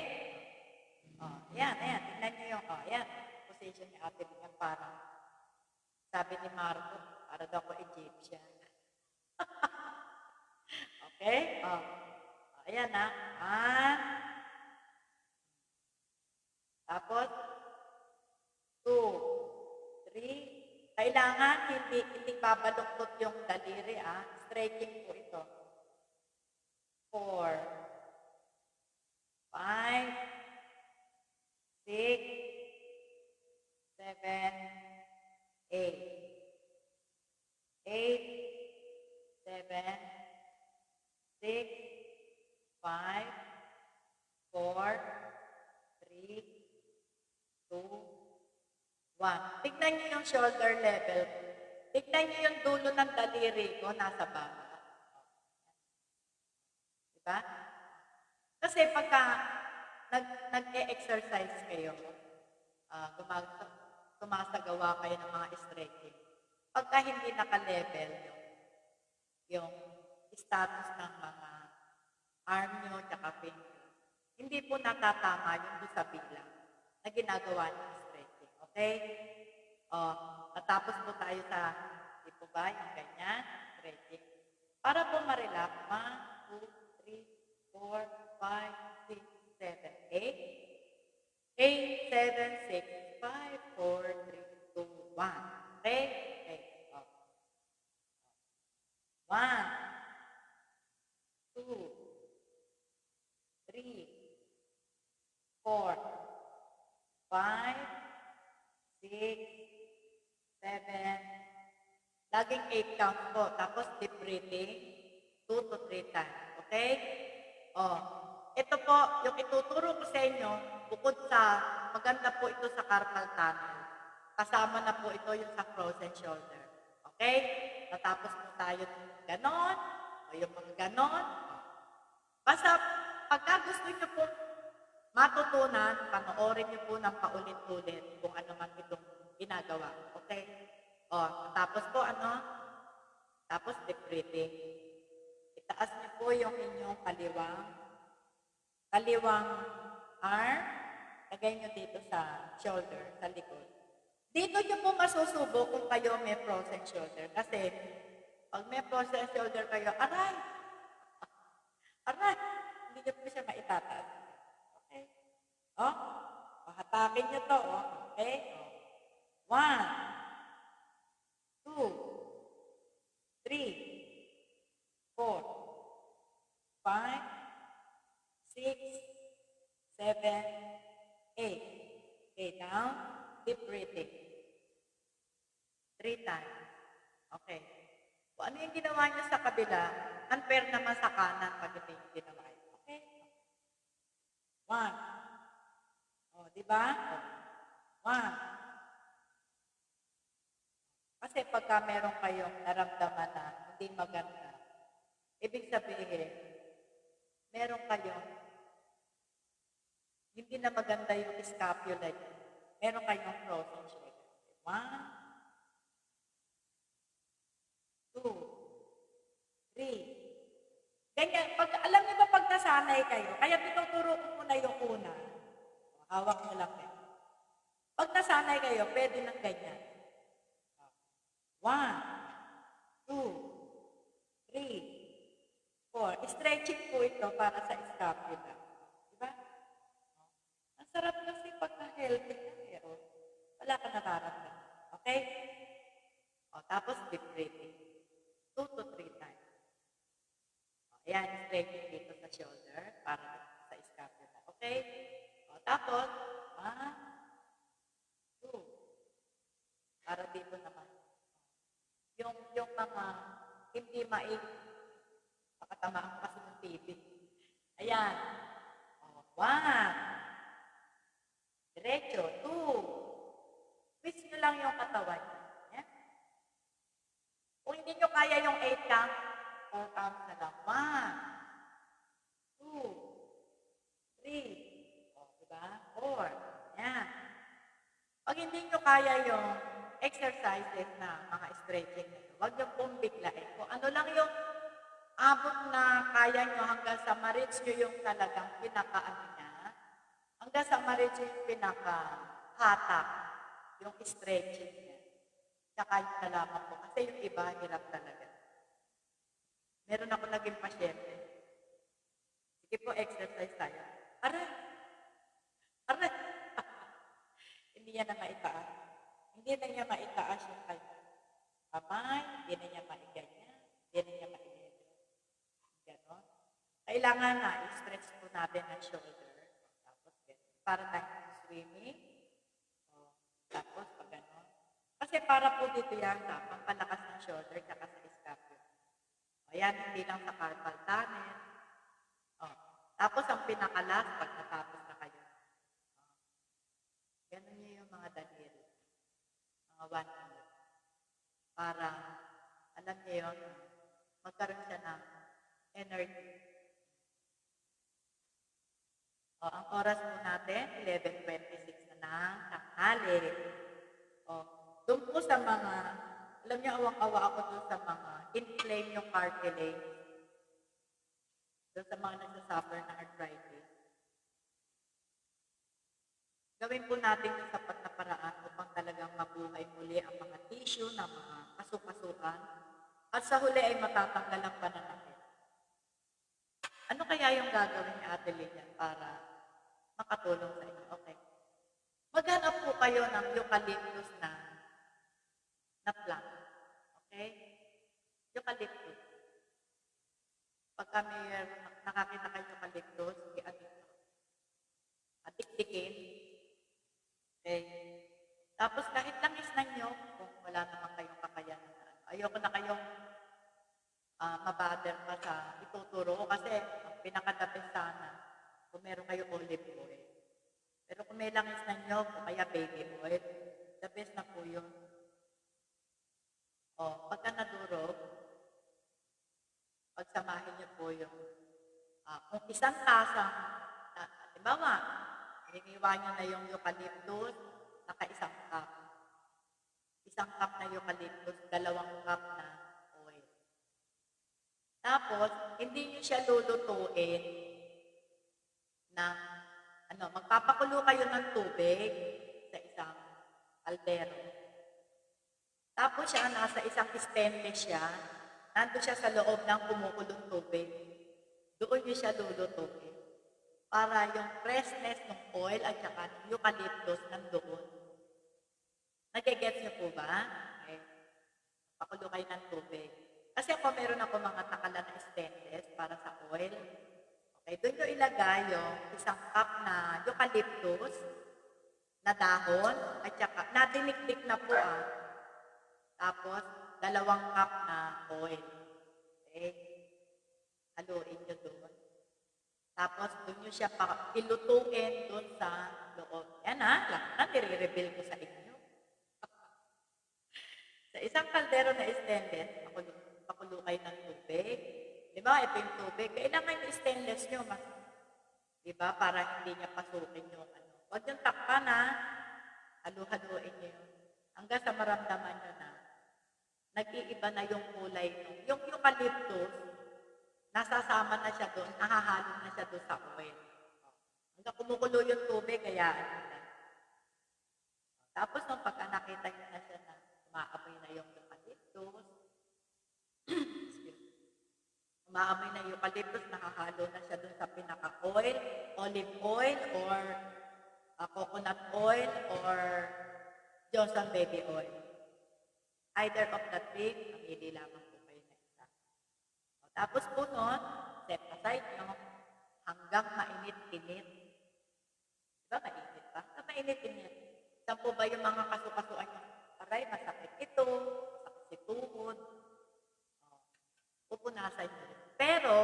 Ayan. Tingnan nyo yung, ayan. Position ni Ate Bing, parang sabi ni Marco, para daw ako Egyptian. Okay? Ayan Tapos, 2, 3. Kailangan hindi babaluktot yung daliri, stretching po ito. 4, 5, 6, 7, 8. 8, 7, 6, 5, 4, 3, 2, 1. Tignan niyo yung shoulder level. Tignan niyo yung dulo ng daliri ko nasa baba. Diba? Kasi pagka nag-e-exercise kayo, sumasagawa kayo ng mga stretching. Pagka hindi naka-level yung status ng mga arm nyo at finger, hindi po natatama yung doon sa bilang na ginagawa ng stretching. Okay? Natapos po tayo sa, di po ba, yung ganyan, stretching. Para po ma-relax, 1, 2, 3, 4, 5, 6, 7, 8. 8, 7, 6, 5, 4, 3, 2, 1. Okay? Okay. 1, 2, 3, 4, 5, 6, 7. Laging 8 count po. Tapos deep breathing, 2 to 3 times. Okay? Ito po, yung ituturo ko sa inyo, bukod sa, maganda po ito sa carpal tunnel. kasama na po ito yung sa frozen shoulder. Okay? Natapos po tayo ng ganon, o yung mga ganon. Basta, pagka gusto nyo po matutunan, panoorin nyo po ng paulit-ulit kung ano man itong ginagawa. Okay? Tapos po tapos deep breathing. Itaas niyo po yung inyong kaliwang arm. Lagay niyo dito sa shoulder, sa likod. Dito niyo po masusubo kung kayo may frozen shoulder. Kasi, pag may frozen shoulder kayo, aray! Aray! Hindi niyo po siya maitataas. Okay? Hatakin niyo to. Okay? 1, 2, 3, 4, 5, 6, 7, 8. Okay, down. Deep breathing. 3 times. Okay. Kung ano yung ginawa niyo sa kabila, unfair naman sa kanan pag ito yung ginawa niyo. Okay? 1. Di ba? 1. Kasi pagka meron kayong naramdaman na hindi maganda, ibig sabihin, meron kayong hindi na maganda yung scapula niyo. Meron kayong frozen shoulder. 1, 2, 3. Ganyan. Alam niyo ba pag nasanay kayo, kaya tinuturo ko muna yung una. Hawak mo lang kayo. Pag nasanay kayo, pwede ng ganyan. 1, 2, 3, 4. Stretching po ito para sa scapula. Diba? Ang sarap kasi pagka-healthy ka, pero wala ka nararamdaman. Okay? Tapos deep breathing. 2 to 3 times. Ayan, stretching dito sa shoulder para sa scapula. Okay? Tapos, 1, 2. Para dito naman. Yung mga hindi pakatamaan kasi ng TV. Ayan. 1. Diretso. 2. Twist nyo lang yung katawan. Ayan. Kung hindi nyo kaya yung 8 count, 4 counts na lang. 1, 2, 3. Diba? 4. Ayan. Pag hindi nyo kaya yung exercises na mga stretching na ito, huwag nyo pong biglain. Kung ano lang yung abot na kaya nyo hanggang sa ma-reach nyo yung talagang pinaka-ano niya, hanggang sa ma-reach nyo yung pinaka-hatak, yung stretching niya. Tsaka yung nalaman po. Kasi yung iba, hirap talaga. Meron ako naging pasyente. Sige po, exercise tayo. Aray! Aray! Hindi niya na maitaas. Hindi na niya maitaas yung kanya kamay, hindi na niya maiganyan, hindi na niya maiganyan. Ganon. Kailangan na i-stretch po natin ang shoulder. Tapos, para tayo swimming. Tapos, pag ganon. Kasi para po dito yan sa pampalakas ng shoulder tsaka sa scapula. Ayan, hindi lang sa carpal tunnel. Tapos, ang pinakalas, pag natapos na kayo. Ganon niyo yung mga daliri. Mga 1 minute. Para, alam niyo yun, magkaroon siya ng energy. Ang oras po natin, 11:26 na ng tanghali. Doon po sa mga, alam niyo, awang-awa ako doon sa mga inflame yung cartilage. Doon sa mga nagsasuffer ng arthritis. Gawin po natin yung sapat na paraan upang talagang mabuhay muli ang mga tissue na mga kasukasuan at sa huli ay matatanggal ang pananakit. Ano kaya yung gagawin ni Ate Lilian para makatulong sa inyo? Okay. Maghanap po kayo ng eucalyptus na plant. Okay? Eucalyptus. Pagka may nakakita kayo eucalyptus, adik-dikin. Okay. Tapos kahit langis na nyo, kung wala naman kayong kakayanan, ayoko na kayong mabader pa sa ituturo ko kasi ang pinakadapis sana kung meron kayo olive oil. Pero kung may langis na nyo, kung kaya baby oil, the best na po yun. O, pagka nadurog, pagsamahin niyo po yung kung isang tasang, halimbawa, hiniwa niyo na yung eucalyptus, naka-isang cup. Isang cup na eucalyptus, 2 cup na oil. Tapos, hindi niyo siya lulutuin ng, magpapakulo kayo ng tubig sa isang kaldero. Tapos siya, nasa isang stainless siya, nandun siya sa loob ng kumukulong tubig. Doon niyo siya lulutuin. Para yung freshness ng oil at saka ng eucalyptus nandoon. Nagigets niyo po ba? Okay. Pakulo kayo ng tubig. Kasi meron ako mga takalan na stainless para sa oil. Okay, doon nyo ilagay yung isang cup na eucalyptus na dahon at saka natiniktik na po Tapos, 2 cup na oil. Okay? Haluin nyo doon. Tapos, doon nyo siya ilutuin doon sa loob. Yan lahat na nire-reveal ko sa inyo. Sa isang kaldero na stainless, pakulo kayo ng tubig. Di ba? Ito yung tubig. Kailangan yung stainless nyo. Di ba? Para hindi niya pasukin yung Huwag yung takpan halu-haluin nyo yun. Hanggang sa maramdaman nyo na nag-iiba na yung kulay nung. Yung eucalyptus, nasasama na siya doon, nahahalo na siya doon sa oil. Hanggang kumukulo yung tubig, kaya Tapos nung pagka nakita niyo na siya na umaamoy na yung eucalyptus, umaamoy na yung eucalyptus, nakahalo na siya doon sa pinaka-oil, olive oil, or coconut oil, or Johnson baby oil. Either of the three, mamili lamang po kayo na isa. Tapos po nun, set aside nyo hanggang mainit-init. Diba mainit pa? Mainit-init. Saan po ba yung mga kasukasuan nyo? Aray, masakit ito, masakit si tuhod. Pupunasan nyo. Pero,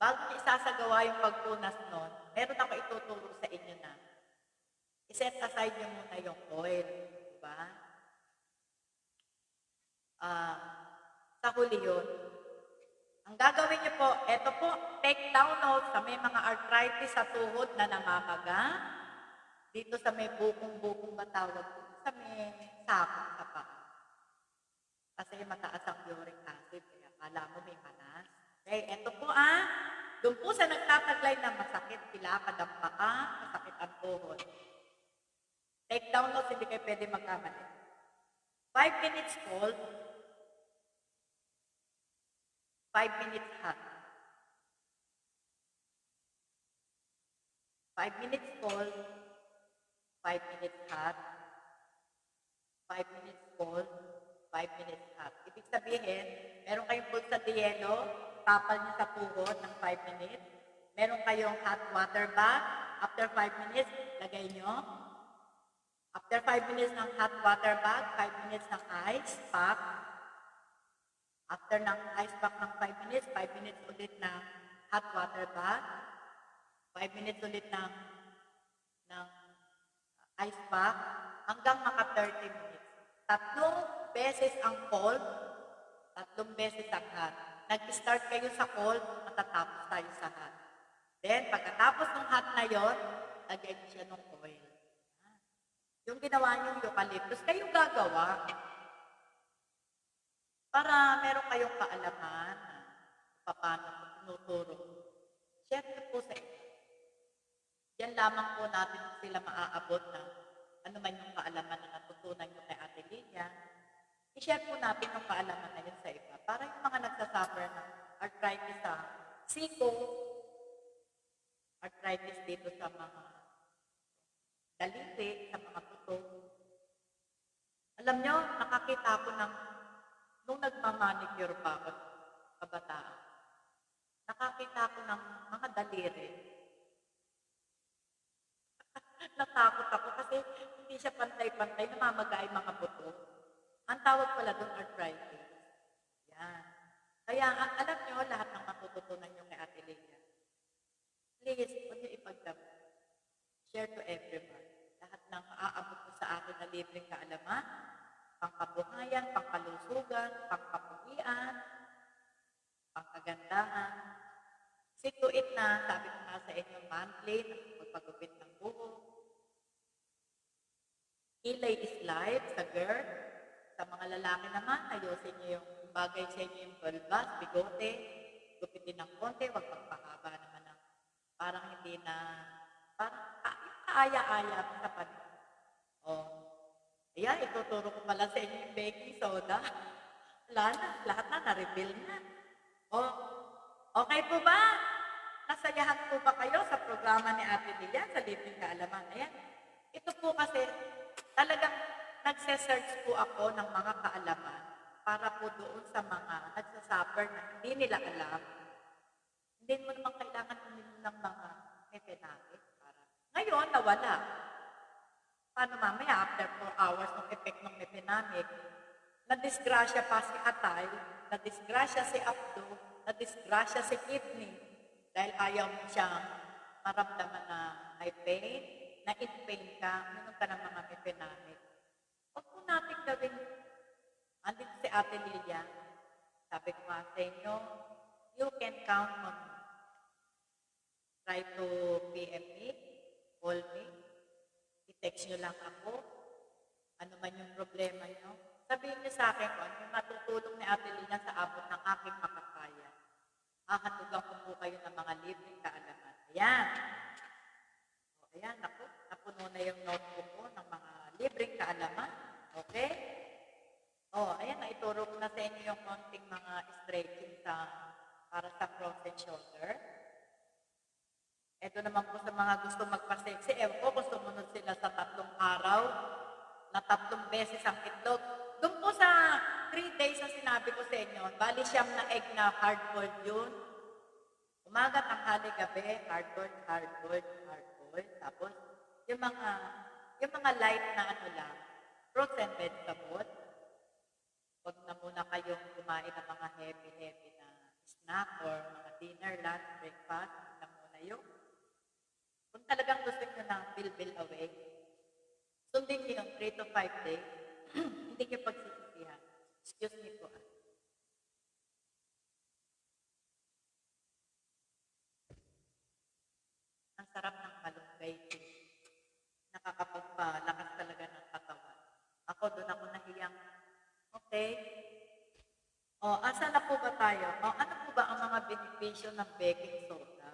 bago nyo isasagawa yung pagpunas nun, meron ako ituturo sa inyo na iset aside nyo muna yung oil. Diba? Sa huli yun. Ang gagawin niyo po, eto po, take down notes sa may mga arthritis sa tuhod na namamaga. Dito sa may bukong-bukong matawag, sa may sapang sa paa. Kasi mataas ang uric acid, kaya kala mo may manas. Okay, eto po doon po sa nagtataglay na masakit, pilakad ang paa, masakit ang tuhod. Take down notes, hindi kayo pwede magkamali. 5 minutes cold, 5 minutes hot. 5 minutes cold, 5 minutes hot. 5 minutes cold, 5 minutes hot. Ibig sabihin, meron kayong pulsa de yelo, tapal niyo sa tuhod ng 5 minutes. Meron kayong hot water bath, after 5 minutes, lagay niyo. After 5 minutes ng hot water bath, 5 minutes ng ice pack. After ng ice pack ng 5 minutes, 5 minutes ulit ng hot water bath. 5 minutes ulit ng ice pack hanggang maka 30 minutes. 3 beses ang cold, 3 beses ang hot. Nag-start kayo sa cold, matatapos tayo sa hot. Then, pagkatapos ng hot na yon, lagyan niyo siya ng oil. Yung ginawa niyong eucalyptus, kayong gagawa. Para meron kayong kaalaman na paano tinuturo. Share ko po sa inyo. Yan lamang po natin sila maaabot na ano man yung kaalaman na natutunan nyo kay Ate Lilia. I-share po natin yung kaalaman na yun sa iba. Para yung mga nagsasuffer ng arthritis sa siko, arthritis dito sa mga daliri, sa mga buto. Alam nyo, nakakita ko nung nagmamanicure pa ako, kabataan, nakakita ko ng mga daliri. Natakot ako kasi hindi siya pantay-pantay, namamagay mga buto. Ang tawag pala doon, arthritis. Yan. Kaya alam nyo, lahat ng matututunan nyo kay Ate Lilia. Please, huwag nyo ipagdamot. Share to everyone. lahat ng maaabot mo sa akin na libreng kaalaman, pangkabuhayan, pangkalusugan, pangkapugian, pangkagandahan. Situit na, sabi ko nga sa inyo, monthly, magpagupit ng buhok. Kilay is life sa girl. Sa mga lalaki naman, ayusin niyo yung bagay sa inyo yung balbas, bigote, gupitin ng konti, huwag magpahaba naman ng parang hindi na, parang kaaya-aya sa panahon. Oh. Ayan, ituturo ko pala sa inyo yung baking soda. Wala na, lahat na, na-reveal na. Oh, okay po ba? Nasayahan po ba kayo sa programa ni Ate Lilian sa Libreng Kaalaman? Ayan. Ito po kasi, talagang nagse-search po ako ng mga kaalaman para po doon sa mga nagsasuffer na hindi nila alam. Hindi mo naman kailangan uminom ng mga mefenamic. Ngayon, nawala. Paano mamaya, after 4 hours ng effect ng mefenamic, nadisgrasya pa si Atay, nadisgrasya si Abdo, nadisgrasya si Kidney, dahil ayaw mo siyang maramdaman na may pain, na in pain ka, uminom ka ng mga mefenamic. Huwag po natin gawin. Andito si Ate Lilia, sabi ko nga sa inyo, you can count on me. Try to PM me, call me, i-text nyo lang ako, ano man yung problema nyo. Sabihin niyo sa akin kung ano yung matutulong ni Ate Lilia sa abot ng aking makakaya. Hahatugan ko po kayo ng mga libreng kaalaman. Ayan. O, ayan, ako, napuno na yung notebook ko ng mga libreng kaalaman. Okay? O, ayan, naituro ko na sa inyo yung konting mga stretching para sa frozen shoulder. Ito naman po sa mga gusto magpa-sexy. Ewan ko kung sumunod sila sa 3 araw na 3 beses ang itlog. Doon po sa 3 days na sinabi ko sa inyo, bali siyam na egg na hard-boiled yun. Umaga, tanghali, gabi, hard-boiled, hard-boiled, hard-boiled. Tapos, yung mga light na ano lang, fruits and vegetables. Huwag na muna kayong kumain ng mga heavy na snack or mga dinner, lunch, breakfast. Huwag na muna yun. Kung talagang gusto nyo ng bill away, sundin nyo yung 3 to 5 days. Hindi kayo pagsisisihan. Excuse me po. Ang sarap ng malunggay tea. Nakakapagpalakas talaga ng katawan. Ako, doon ako nahiyang. Okay. O, asa na po ba tayo? O, ano po ba ang mga benepisyo ng baking soda?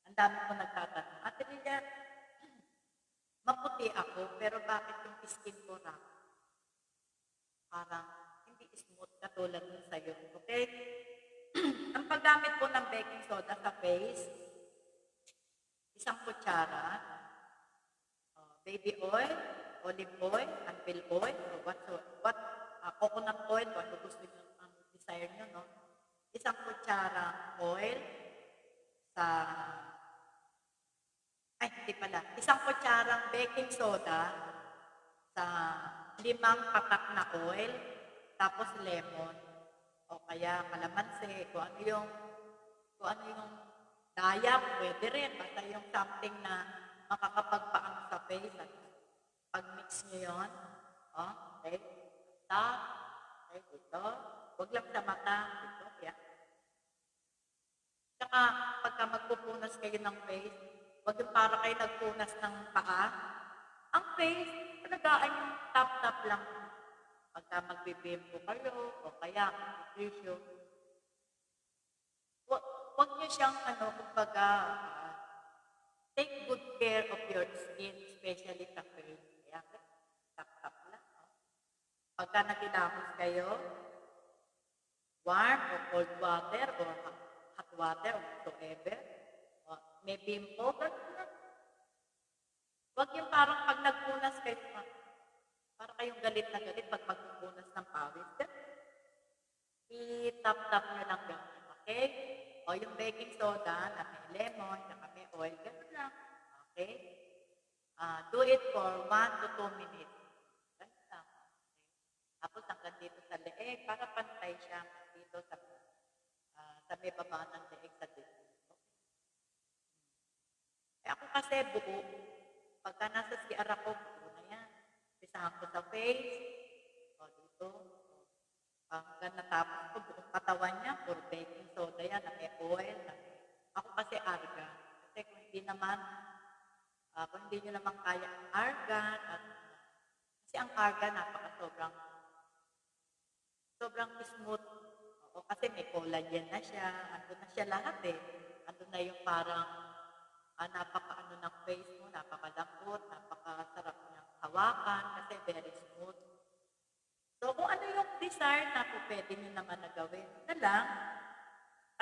Ang dami po nagtatanong. Ate Lilia, maputi ako, pero bakit yung skin ko rough? Parang hindi smooth katulad nun sa'yo. Okay? Ang paggamit po ng baking soda sa face, 1 kutsara, baby oil, olive oil, anvil oil, or coconut oil, kung ano gusto nyo, ang desire nyo, no? 1 kutsara oil hindi pala. 1 kutsarang baking soda sa 5 patak na oil, tapos lemon, o kaya kalamansi, kung ano yung dayak, pwede rin. Basta yung something na makakapagpaang sa face. At pag-mix nyo yun, okay, top, okay, dito. Huwag lang sa mata, dito, yan. Tsaka, pagka magpupunas kayo ng face, huwag yung para kayo nagpunas ng paa. Ang face, talagaan yung tap-tap lang. Pagka magbibimpo kayo, o kaya tissue, huwag niyo siyang, kumbaga, take good care of your skin, especially sa face. Kaya, tap-tap lang. Pagka nagilamos kayo, warm or cold water or hot water or whatsoever, may pimple, huwag yung parang pag nagpunas kayo, para kayong galit na galit pag magpupunas ng pawis. I-tap-tap nyo lang yun. Okay? O yung baking soda na may lemon, saka may oil, gano'n lang. Okay? Do it for 1 to 2 minutes. Gano'n lang. Okay? Tapos hanggang dito sa leeg, para pantay siya dito sa may baba ng leeg sa dito. Okay? Ako kasi buo. Pagka nasa CR ako, puro na yan. Pisahan ko sa face, o dito, hanggang natapos ko, buong katawan niya, puro baking soda yan, na may oil, ako kasi argan. Kasi kung hindi nyo naman kaya ang argan, kasi ang argan, sobrang smooth. O, kasi may collagen na siya, andun na siya lahat eh. Andun na yung parang napaka-ano ng face mo, napakalambot, napakasarap niyang hawakan, kasi very smooth. So, kung ano yung desire na po, pwede nyo naman na gawin. Ito lang,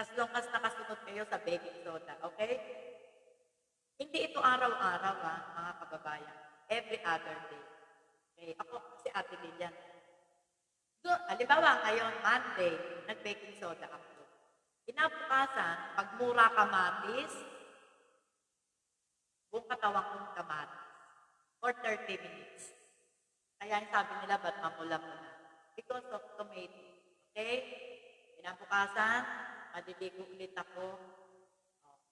as long as nakasunod kayo sa baking soda, okay? Hindi ito araw-araw, mga kababayan. Every other day. Okay? Ako, si Ate Lilian. So, halimbawa, ngayon, Monday, nag-baking soda ako. Kinabukasan, pag mura kamatis, buong katawan kong kamatis. For 30 minutes. Kaya yung sabi nila, ba't mamula-mula? Because of tomato. Okay? Kinabukasan, maliligo ulit ako.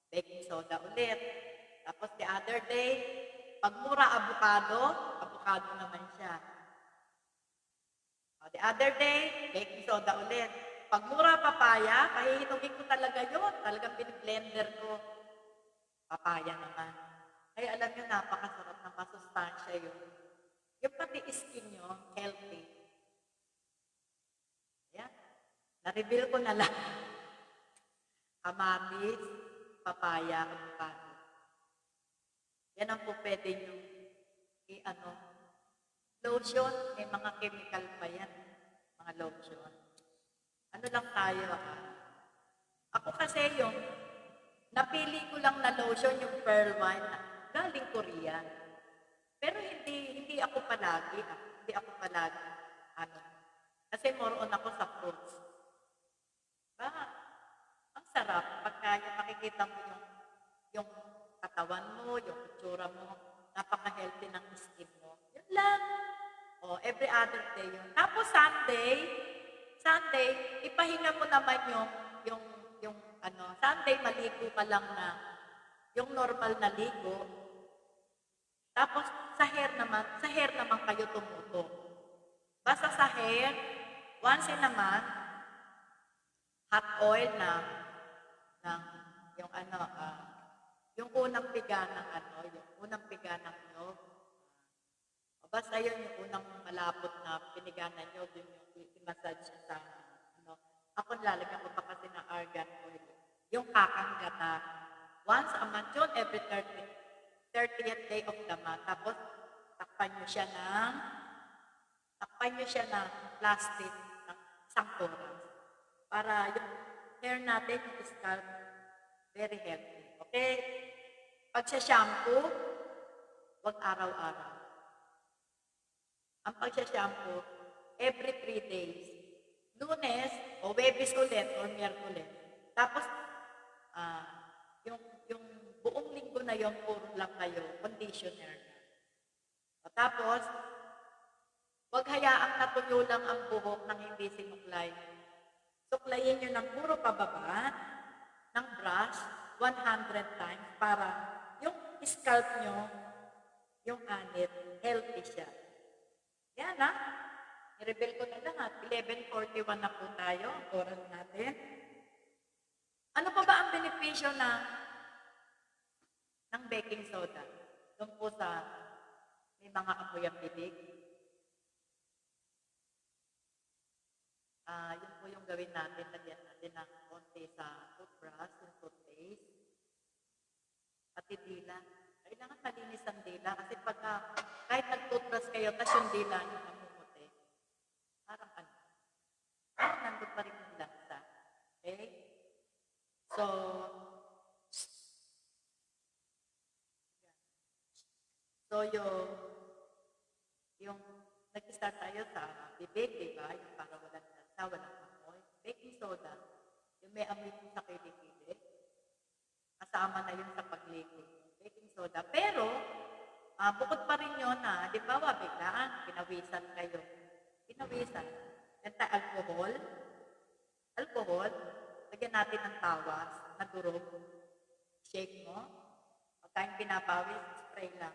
Baking soda ulit. Tapos the other day, pag mura avocado naman siya. The other day, baking soda ulit. Pag mura papaya, pahihinugin ko talaga yun. Talagang blender ko. Papaya naman. Kaya alam nyo, napakasarap ng masustansya yun. Yung pati skin nyo, healthy. Ayan. Na-reveal ko na lang. Kamatis, papaya, avocado. Yan ang po pwede nyo lotion, may mga chemical pa yan. Mga lotion. Ano lang tayo, Ako kasi napili ko lang na lotion, yung pearl wine, galing Korea. Pero hindi ako palagi, Kasi more on ako sa fruits. Ang sarap pagka makikita mo yung katawan mo, yung itsura mo, napaka-healthy ng skin mo. Yun lang. Every other day yun. Tapos Sunday, ipahinga mo naman Sunday maligo ka lang na yung normal na ligo. Tapos sa hair naman kayo tumuto. Basta sa hair, once in a month, hot oil yung unang piga ng nyog. Basta yun yung unang malapot na piniga ng nyog, yung i-massage siya sa Ako nilalagyan ko pa kasi ng argan oil. Yung kakanggata. Once a month yun, every 30th day of the month. Tapos, takpan nyo siya ng plastic ng isang oras. Para yung hair natin, yung scalp, very healthy. Okay? Pag sa shampoo, wag araw-araw. Ang pag-shampoo, every 3 days. Lunes, o Webes ulit, or Miyerkules. Tapos, yung buong linggo na yon puro lang kayo, conditioner na. Tapos, wag hayaang natuyo lang ang buhok ng hindi sinuklay. Suklayin nyo ng puro pababa, ng brush, 100 times, para yung scalp nyo, yung anit, healthy siya. Yan i-reveal ko na lahat. 11:41 na po tayo, ang oras natin. Ano pa ba ang benepisyo ng baking soda? Doon po sa may mga amoy ang bibig. Yun po yung gawin natin. Lagyan natin ng konti sa toothbrush, yung toothpaste. Pati dila. Kailangan malinis ang dila kasi kahit nag-toothbrush kayo, tas yung dila nyo namumuti. Parang nandun pa rin yung lansa. Okay? So yung nag-start tayo sa bibig, diba? Yung para walang lansa, walang amoy. Baking soda, yung may amoy sa kilikili, kasama na yun sa pagligo. Baking soda. Pero, bukod pa rin yun di ba, biglaan, pinawisan kayo. Anti-alcohol, lagyan natin ng tawas, na durog, shake mo, pagka yung pinapawis, spray lang.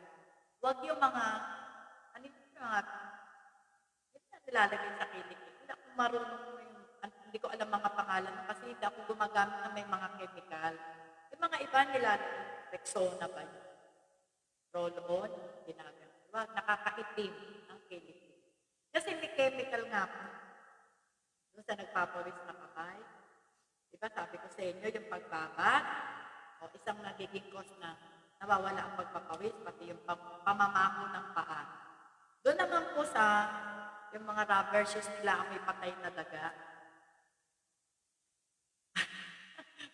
Huwag yung mga, ano yung mga, yun na nilalagay sa kilikili. Hindi ako marunong mo yung, hindi ko alam mga pangalan mo kasi hindi ako gumagamit ng may mga chemical. Yung mga iba nilalagay, Rexona ba yun? Roll-on, ginagawa. Diba? Nakakaitim ang kilikili. Kasi may chemical nga po. Doon sa nagpapawis na kamay. Diba sabi ko sa inyo, yung pagbaba, o isang nagiging cause na nawawala ang pagpapawis, pati yung pamamako ng paa. Doon naman po sa yung mga rubber shoes nila ang may patay na daga.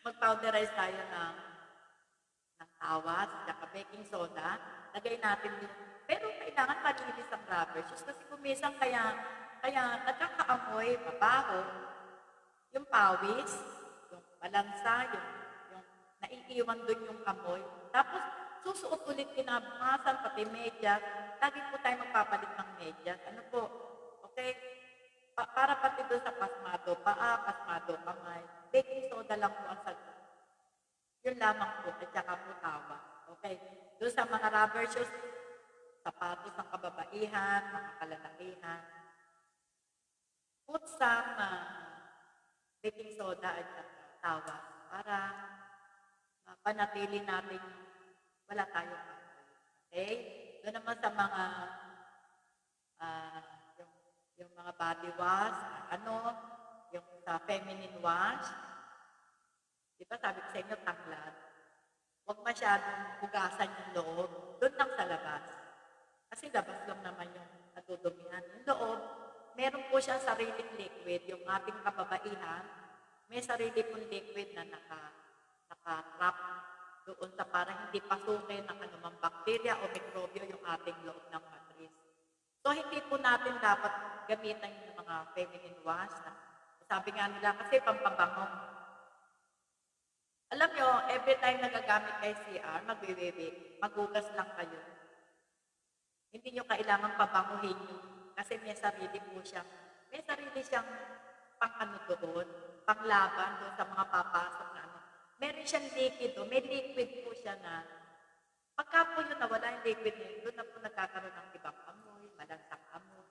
Mag-powderize tayo ng tawas, saka baking soda, lagay natin din. Pero kailangan malinis ang rubber shoes kasi kumisang kaya nagkakaamoy, mabaho, yung pawis, yung balansa, yung naiiwan doon yung amoy. Tapos, susuot ulit kinabukasan, pati medyas. Lagi po tayo magpapalit ng medyas. Ano po? Okay? Para pati doon sa pasmado paa, pasmado kamay. Baking soda lang po ang sagot. Yun lamang po, at saka po tawa. Okay? Doon sa mga rubber shoes, sapatos ng kababaihan, mga kalalakihan. Put some baking soda at saka tawa para panatili natin wala tayong amoy. Okay? Doon naman sa mga yung mga body wash, yung sa feminine wash. Di ba sabi ko sa inyo, tanglad. Huwag masyadong hugasan yung loob. Doon lang sa labas. Kasi labas lang naman yung natudumihan. Yung loob, meron po siyang sariling liquid. Yung ating kababaihan, may sarili pong liquid na naka-trap doon sa para hindi pasukin ng anumang bakterya o mikrobyo yung ating loob ng matris. So, hindi po natin dapat gamitan yung mga feminine wash. Sabi nga nila, kasi pampabango. Alam nyo, every time nagagamit kayo CR, maghugas lang kayo. Hindi nyo kailangan pabanguhin nyo. Kasi may sarili siyang pang-ano doon, panglaban doon sa mga papasok na ano. Meron siyang liquid doon, may liquid po siya na pagka po yun nawala yung liquid na yun, doon na po nagkakaroon ng ibang amoy, malansang amoy.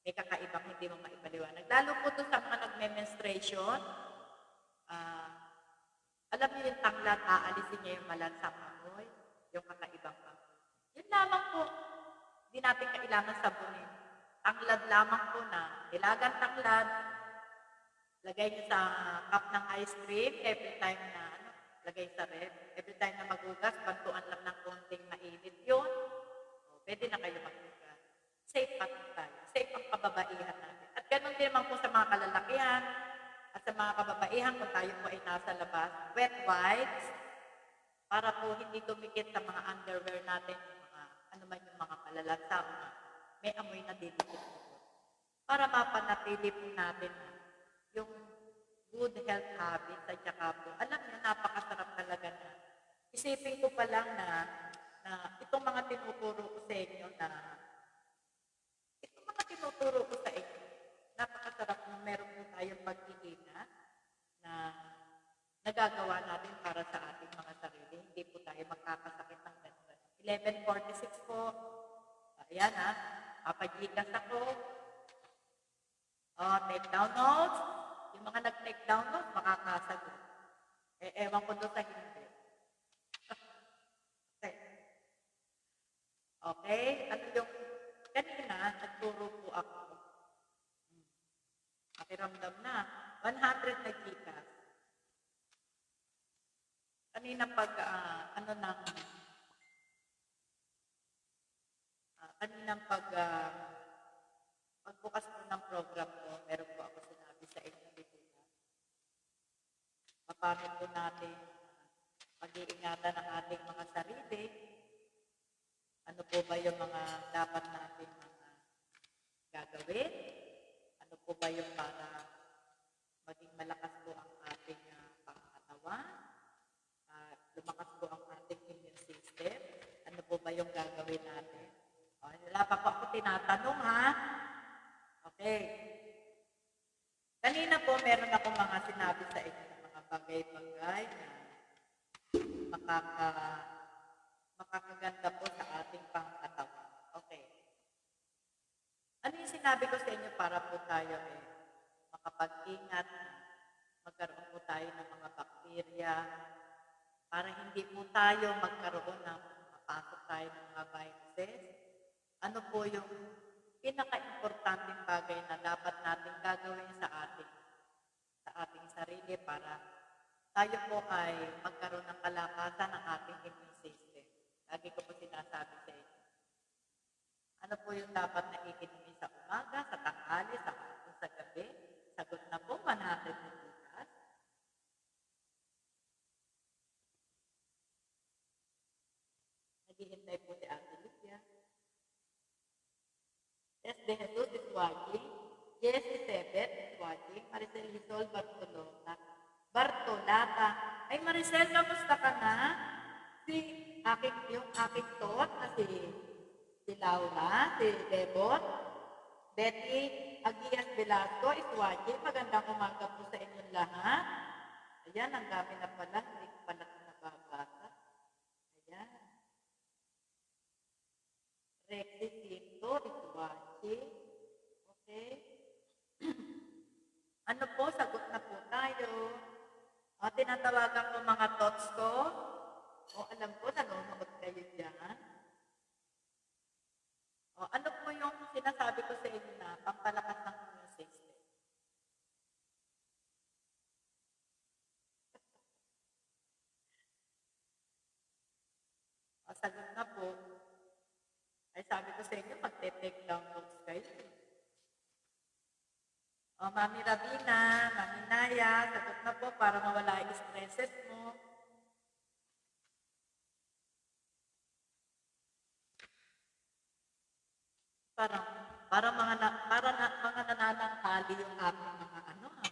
May kakaibang hindi mo maipaliwanag. Lalo po doon sa mga nagme-menstruation, alam niyo yung tanglad, aalisin niya yung malansang amoy, yung kakaibang amoy. Yun lamang po, hindi natin kailangan sabunin. Tanglad lamang po na nilagang tanglad, lagay niyo sa cup ng ice cream every time na lagay sa ref. Every time na maghugas, bantuan lang ng konting mainit yun. O, pwede na kayo maghugas. Safe pa tayo. Safe ang kababaihan natin. At ganun din naman po sa mga kalalakihan at sa mga kababaihan kung tayo po ay nasa labas. Wet wipes para po hindi dumikit sa mga underwear natin, ano man yung mga kalalansa, may amoy na didikit po. Para mapanatili po natin yung good health habits at saka po, alam niyo, napakasarap talaga na. Isipin ko pa lang na itong mga tinuturo ko sa inyo napakasarap na meron po tayong pag-iingat na nagagawa natin para sa ating mga sarili. Hindi po tayo magkakasakit ng ganun. 11:46 po. Ayan papagigas ako. Take down notes. Yung mga nag-take down notes, makakasagot. Ewan ko doon sa hindi. Okay? Ano yung, kanina, nagturo po ako. Pakiramdam na. 100 na gigas. Kanina pagbukas po ng program ko, meron po ako sinabi sa inyo dito. Paano po natin pag-iingatan ang ating mga sarili? Ano po ba yung mga dapat natin mga gagawin? Ano po ba yung para maging malakas po ang ating pangkatawan? Lumakas po ang ating immune system? Ano po ba yung gagawin natin? Wala pa po ako tinatanong Okay. Kanina po meron ako mga sinabi sa inyo ng mga bagay-bagay na makakaganda po sa ating pangkatawan. sinabi ko sa inyo para po tayo makapag-ingat, magkaroon po tayo ng mga bakterya, para hindi po tayo magkaroon ng mapasok tayo ng mga viruses. Ano po yung pinaka-importanting bagay na dapat natin gagawin sa ating sarili para tayo po ay magkaroon ng kalakasan ng ating immune system. Lagi ko po sinasabi sa inyo. Ano po yung dapat na iinumin sa umaga, sa tanghali, sa hapon, sa gabi? Sagot na po, 100 na bukas. Naghihintay po si Ate Lucia. Tess de Jesus is watching. Jessie Sebet is watching. Maricel Lisol Bartolata. Ay Maricel, kamusta ka na? Yung aking tot na si Laura, si Debot, Betty Agias Velasco is watching. Magandang umaga po sa inyong lahat. Ayan, ang dami na pala. Hindi ko pala nababasa. Ayan. Rexy Cinto is watching. Okay. Ano po, sagot na po tayo. O, tinatawagan ko mga tots ko. O, alam ko, nanonood kayo dyan. O, ano po yung sinasabi ko sa inyo na pampalakas ng immune system? O, sagot na po. Ay, sabi ko sa inyo, magte-take down notes kayo. O, Mami Rabina, Mami Naya, sagot na po para mawala yung stresses mo. Para mga nananangkali yung aking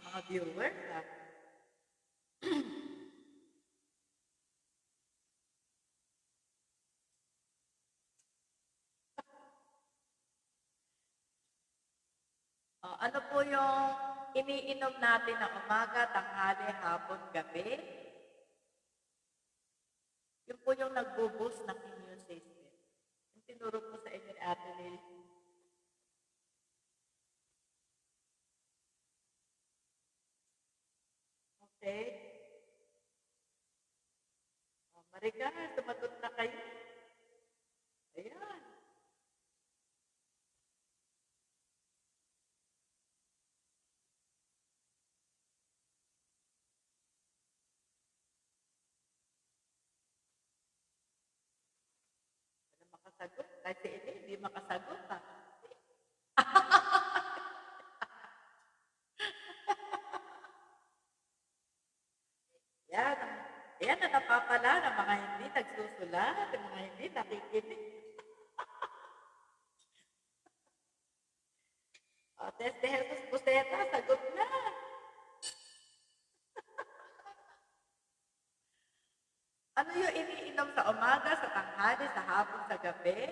mga viewers. Ano po yung iniinom natin na umaga, tanghali, hapon, gabi? Yun po yung nagbo-boost ng immune system. Yung tinuro po sa inyo ni Ate Lily. Okay? Marika, sumagot na kayo. Ayan. Wala makasagot. Kasi hindi makasagot. Yan. Yan ang napapala ng mga hindi nagsusulat, ng mga hindi nakikinig. Tess de Jesus Buseta, sagot na. Ano yung iniinom sa umaga, sa tanghali, sa hapon, sa gabi?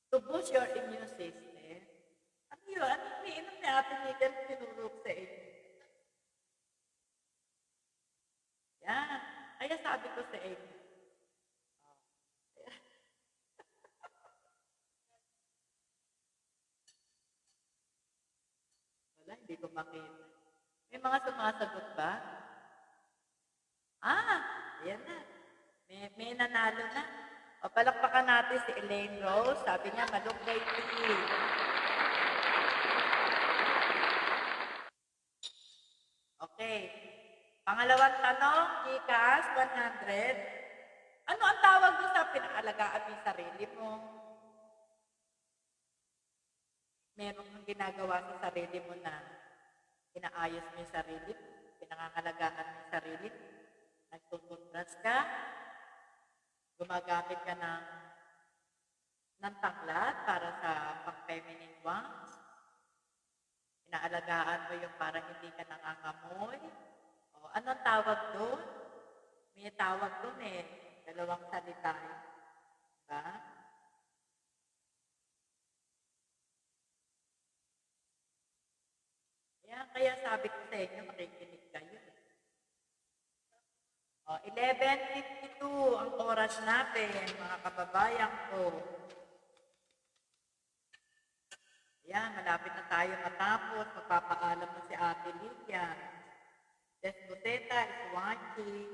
To boost your immune system. Ano yun? Ano iniinom ni Ate Miguel tinuro sa inyo? Yan. Kaya sabi ko sa inyo. Wala, hindi ko makita. May mga sumasagot ba? Ayan na. May nanalo na. O, palakpakan natin si Elaine Rose. Sabi niya, malunggay tea. Okay. Pangalawang tanong, Gcash 100. Ano ang tawag mo sa pinaalagaan mo yung sarili mo? Meron kang ginagawa sa sarili mo na inaayos mo yung sarili mo, pinangangalagaan mo yung sarili mo, nagtututbrush ka, gumagamit ka ng tanglad para sa pang-feminine ones, inaalagaan mo yung para hindi ka nangangamoy. O, anong tawag doon? May tawag doon dalawang salita. Diba? Kaya sabi ko sa inyo, makikinig kayo. 11:52 ang oras natin, mga kababayan ko. Ayan, malapit na tayo matapos. Magpapaalam na si Ate Lilian. Desboteta is watching.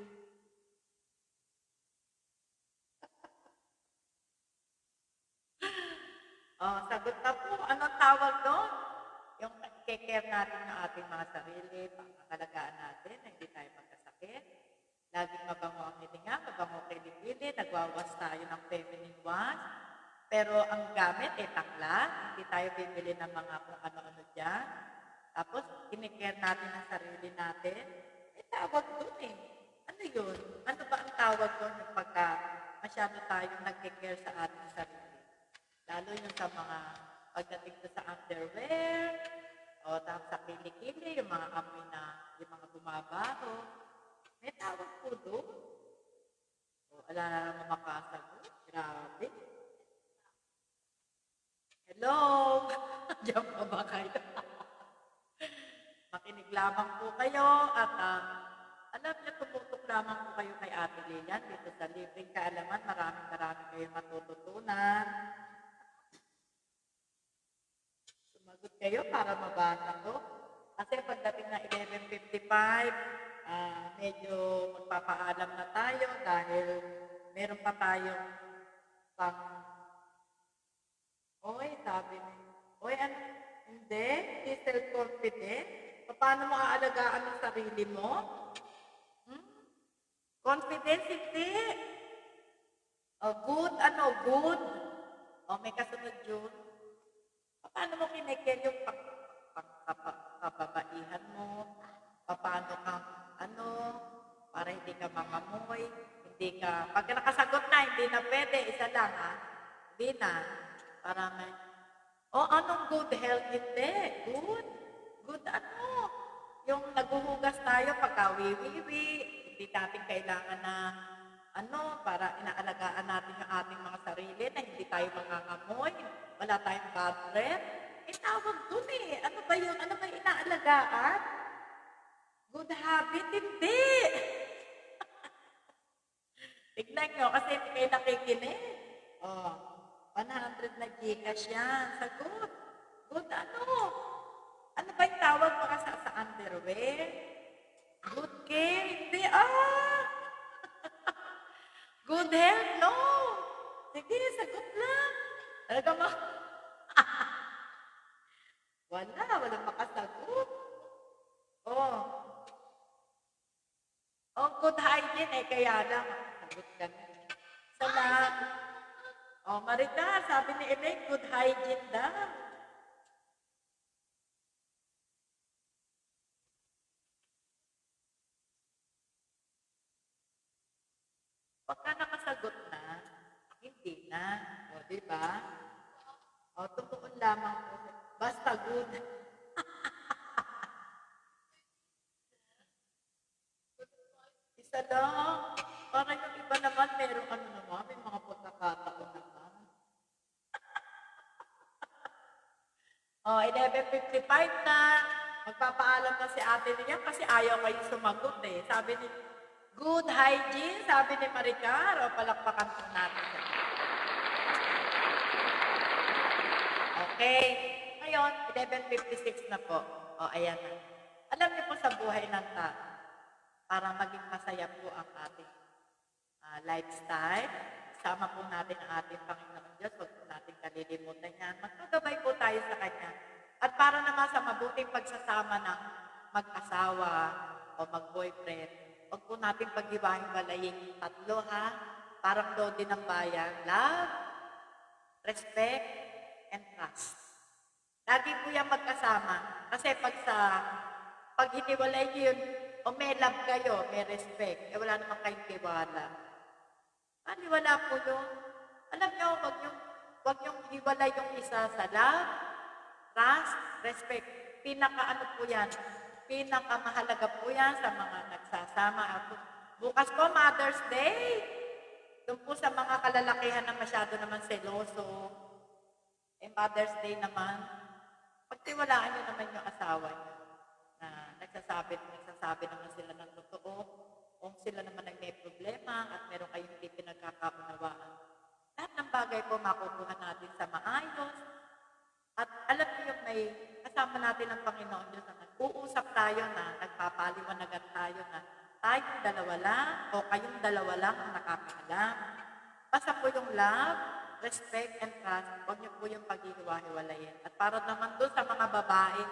Oh, sagot na po. Anong tawag doon? Yung take-care natin ng ating mga sarili, pangangalagaan natin, na hindi tayo magkasakit. Laging mabango ang hininga, mabango kilikili, nagwawas tayo ng feminine wash. Pero ang gamit ay takla, hindi tayo bibili ng mga kung ano-ano dyan. Tapos, kinikare natin ang sarili natin. May tawag doon eh. Ano yun? Ano ba ang tawag doon yung pagka masyado tayong nag-care sa ating sarili? Lalo yung sa mga pagdating ko sa underwear, o tapos sa kilikili, yung mga amoy na, yung mga bumabaho. May tawag po doon. O, wala na naman makasagot. Grabe. Hello? Diyan pa ba kayo? Makinig lamang po kayo at alam niyo, tumutok lamang po kayo kay Ate Lilian dito sa Libreng Kaalaman. Maraming kayong matututunan. Sumagot kayo para mabasa ko. Kasi pagdating na 11:55, medyo magpapaalam na tayo dahil meron pa tayong pang... Oy, sabi ni... Oy, ano? Hindi? Hindi self-confident? Paano mo aalagaan ang sarili mo? Confidence, hindi. Good, good. May kasunod yun. Paano mo kinikare yung kababaihan mo? Paano kang, para hindi ka mangamoy, hindi ka, pag nakasagot na, hindi na pwede, isa lang, Hindi na. Para may, anong good health? Hindi. Good. Good yung naguhugas tayo pagka wiwiwi, hindi natin kailangan na, para inaalagaan natin yung ating mga sarili na hindi tayo mangangamoy, wala tayong bad breath. Tawag dun eh. Ano ba yun? Ano ba yung inaalagaan? Good habit? Hindi. Tignan nyo, kasi hindi kayo nakikinig. 100 na Gcash yan. Sagot. Good Ano ba yung tawag mga sa underwear? Good care? Hindi. Good health? No. Sige, sagot lang. Talaga walang makasagot. Good hygiene kaya lang. Sagot ka na. Salamat. Marita, sabi ni Elaine, good hygiene daw. Pagka nakasagot na, hindi na. Diba? Tumuon lamang po. Basta good. Isa lang. Para yung iba naman, meron naman, may mga pagkakataon naman. 11:55 na. Magpapaalam na si Ate Lilian kasi ayaw kayo sumagot eh. Sabi ni good hygiene, sabi ni Maricar. Palakpakan po natin. Okay. Ngayon, 11:56 na po. Ayan na. Alam niyo po sa buhay ng tao, para maging masaya po ang ating lifestyle, sama po natin ang ating Panginoon Diyos. Huwag po natin kalilimutan yan. Magpagabay po tayo sa Kanya. At para naman sa mabuting pagsasama ng mag-asawa o mag-boyfriend, huwag po natin pag-iwahiwalayin yung tatlo, Parang lodi ng bayan. Love, respect, and trust. Lagi po yan magkasama. Kasi pag hiniwalay nyo yun, may love kayo, may respect, wala naman kayong tiwala. Wala po yun. Alam nyo, wag nyo hiwalay yung isa sa love, trust, respect. Po yan. Pinakamahalaga po yan sa mga nagsasama. Bukas po, Mother's Day. Doon po sa mga kalalakihan na masyado naman seloso. Mother's Day naman, pagtiwalaan nyo naman yung asawa nyo na nagsasabi naman sila ng totoo. Kung sila naman ay may problema at meron kayong hindi pinagkakaunawaan. Lahat ng bagay po makukuha natin sa maayos. At alam niyo may kasama natin ang Panginoon Diyos na nag-uusap tayo na, nagpapaliwanagan tayo na tayong dalawa lang o kayong dalawa lang ang nakakaalam. Basta po yung love, respect, and trust, huwag niyo po yung paghihiwa-hiwalayin. At para naman doon sa mga babae,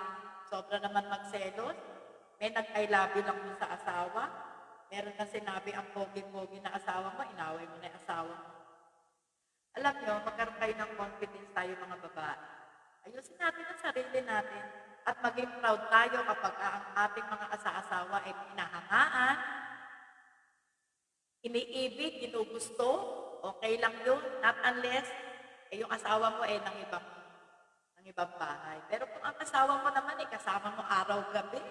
sobra naman magselos, may nag-I love you lang sa asawa, meron na sinabi ang pogi-pogi na asawa mo, inaway mo na yung asawa mo. Alam niyo, magkaroon kayo ng confidence tayo mga babae. Ayusin natin ang sarili natin at maging proud tayo kapag ang ating mga asa-asawa ay pinahangaan, iniibig, ginugusto, okay lang yun, not unless yung asawa mo ay ng ibang bahay. Pero kung ang asawa mo naman ay kasama mo araw-gabi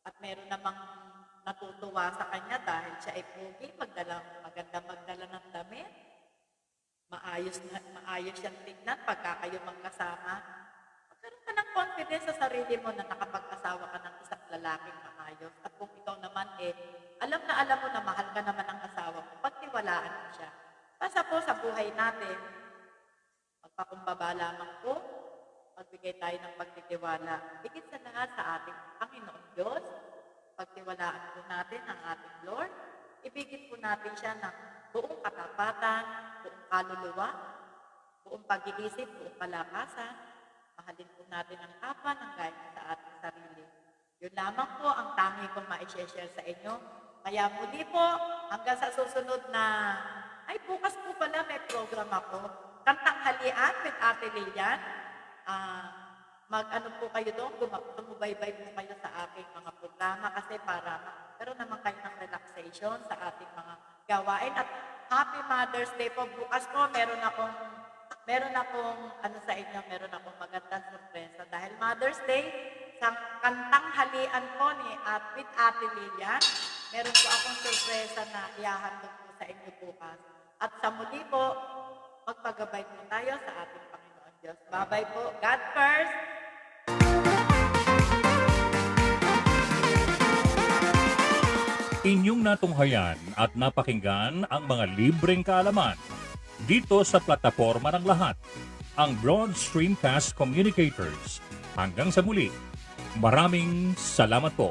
at meron namang natutuwa sa kanya dahil siya ay pogi, maganda magdala ng damit, maayos siyang tignan pagka kayo magkasama, magkaroon ka ng confidence sa sarili mo na nakapag-asawa ka ng isang lalaking maayos. At kung ikaw naman alam mo na mahal ka naman ng asawa mo, pagtiwalaan mo siya. Basta po sa buhay natin, magpakumbaba lamang po, magbigay tayo ng pagtitiwala. Higit sa lahat sa ating Panginoon Diyos, pagtiwalaan po natin ang ating Lord, ibigin po natin siya ng buong katapatan, buong kaluluwa, buong pag-iisip, buong kalakasan. Mahalin po natin ang kapwa ng gaya sa ating sarili. Yun lamang po ang tangi kong ma-share sa inyo. Kaya muli po, hanggang sa susunod na, bukas po pala may program ako. Kantanghalian with Ate Lilian. Mag-ano po kayo doon, tumubaybay po kayo sa aking mga programa kasi para magkaroon naman kayo ng relaxation sa ating mga gawain. At Happy Mother's Day po. Bukas po, meron akong meron akong magandang sorpresa. Dahil Mother's Day, sa kantanghalian po with Ate Lilian, meron po akong sorpresa na ihahandog po sa inyo bukas. At sa muli po, magpagabay po tayo sa ating Panginoon Diyos. Bye-bye po. God first. Inyong natunghayan at napakinggan ang mga libreng kaalaman dito sa plataforma ng lahat, ang Broad Streamcast Communicators. Hanggang sa muli, maraming salamat po.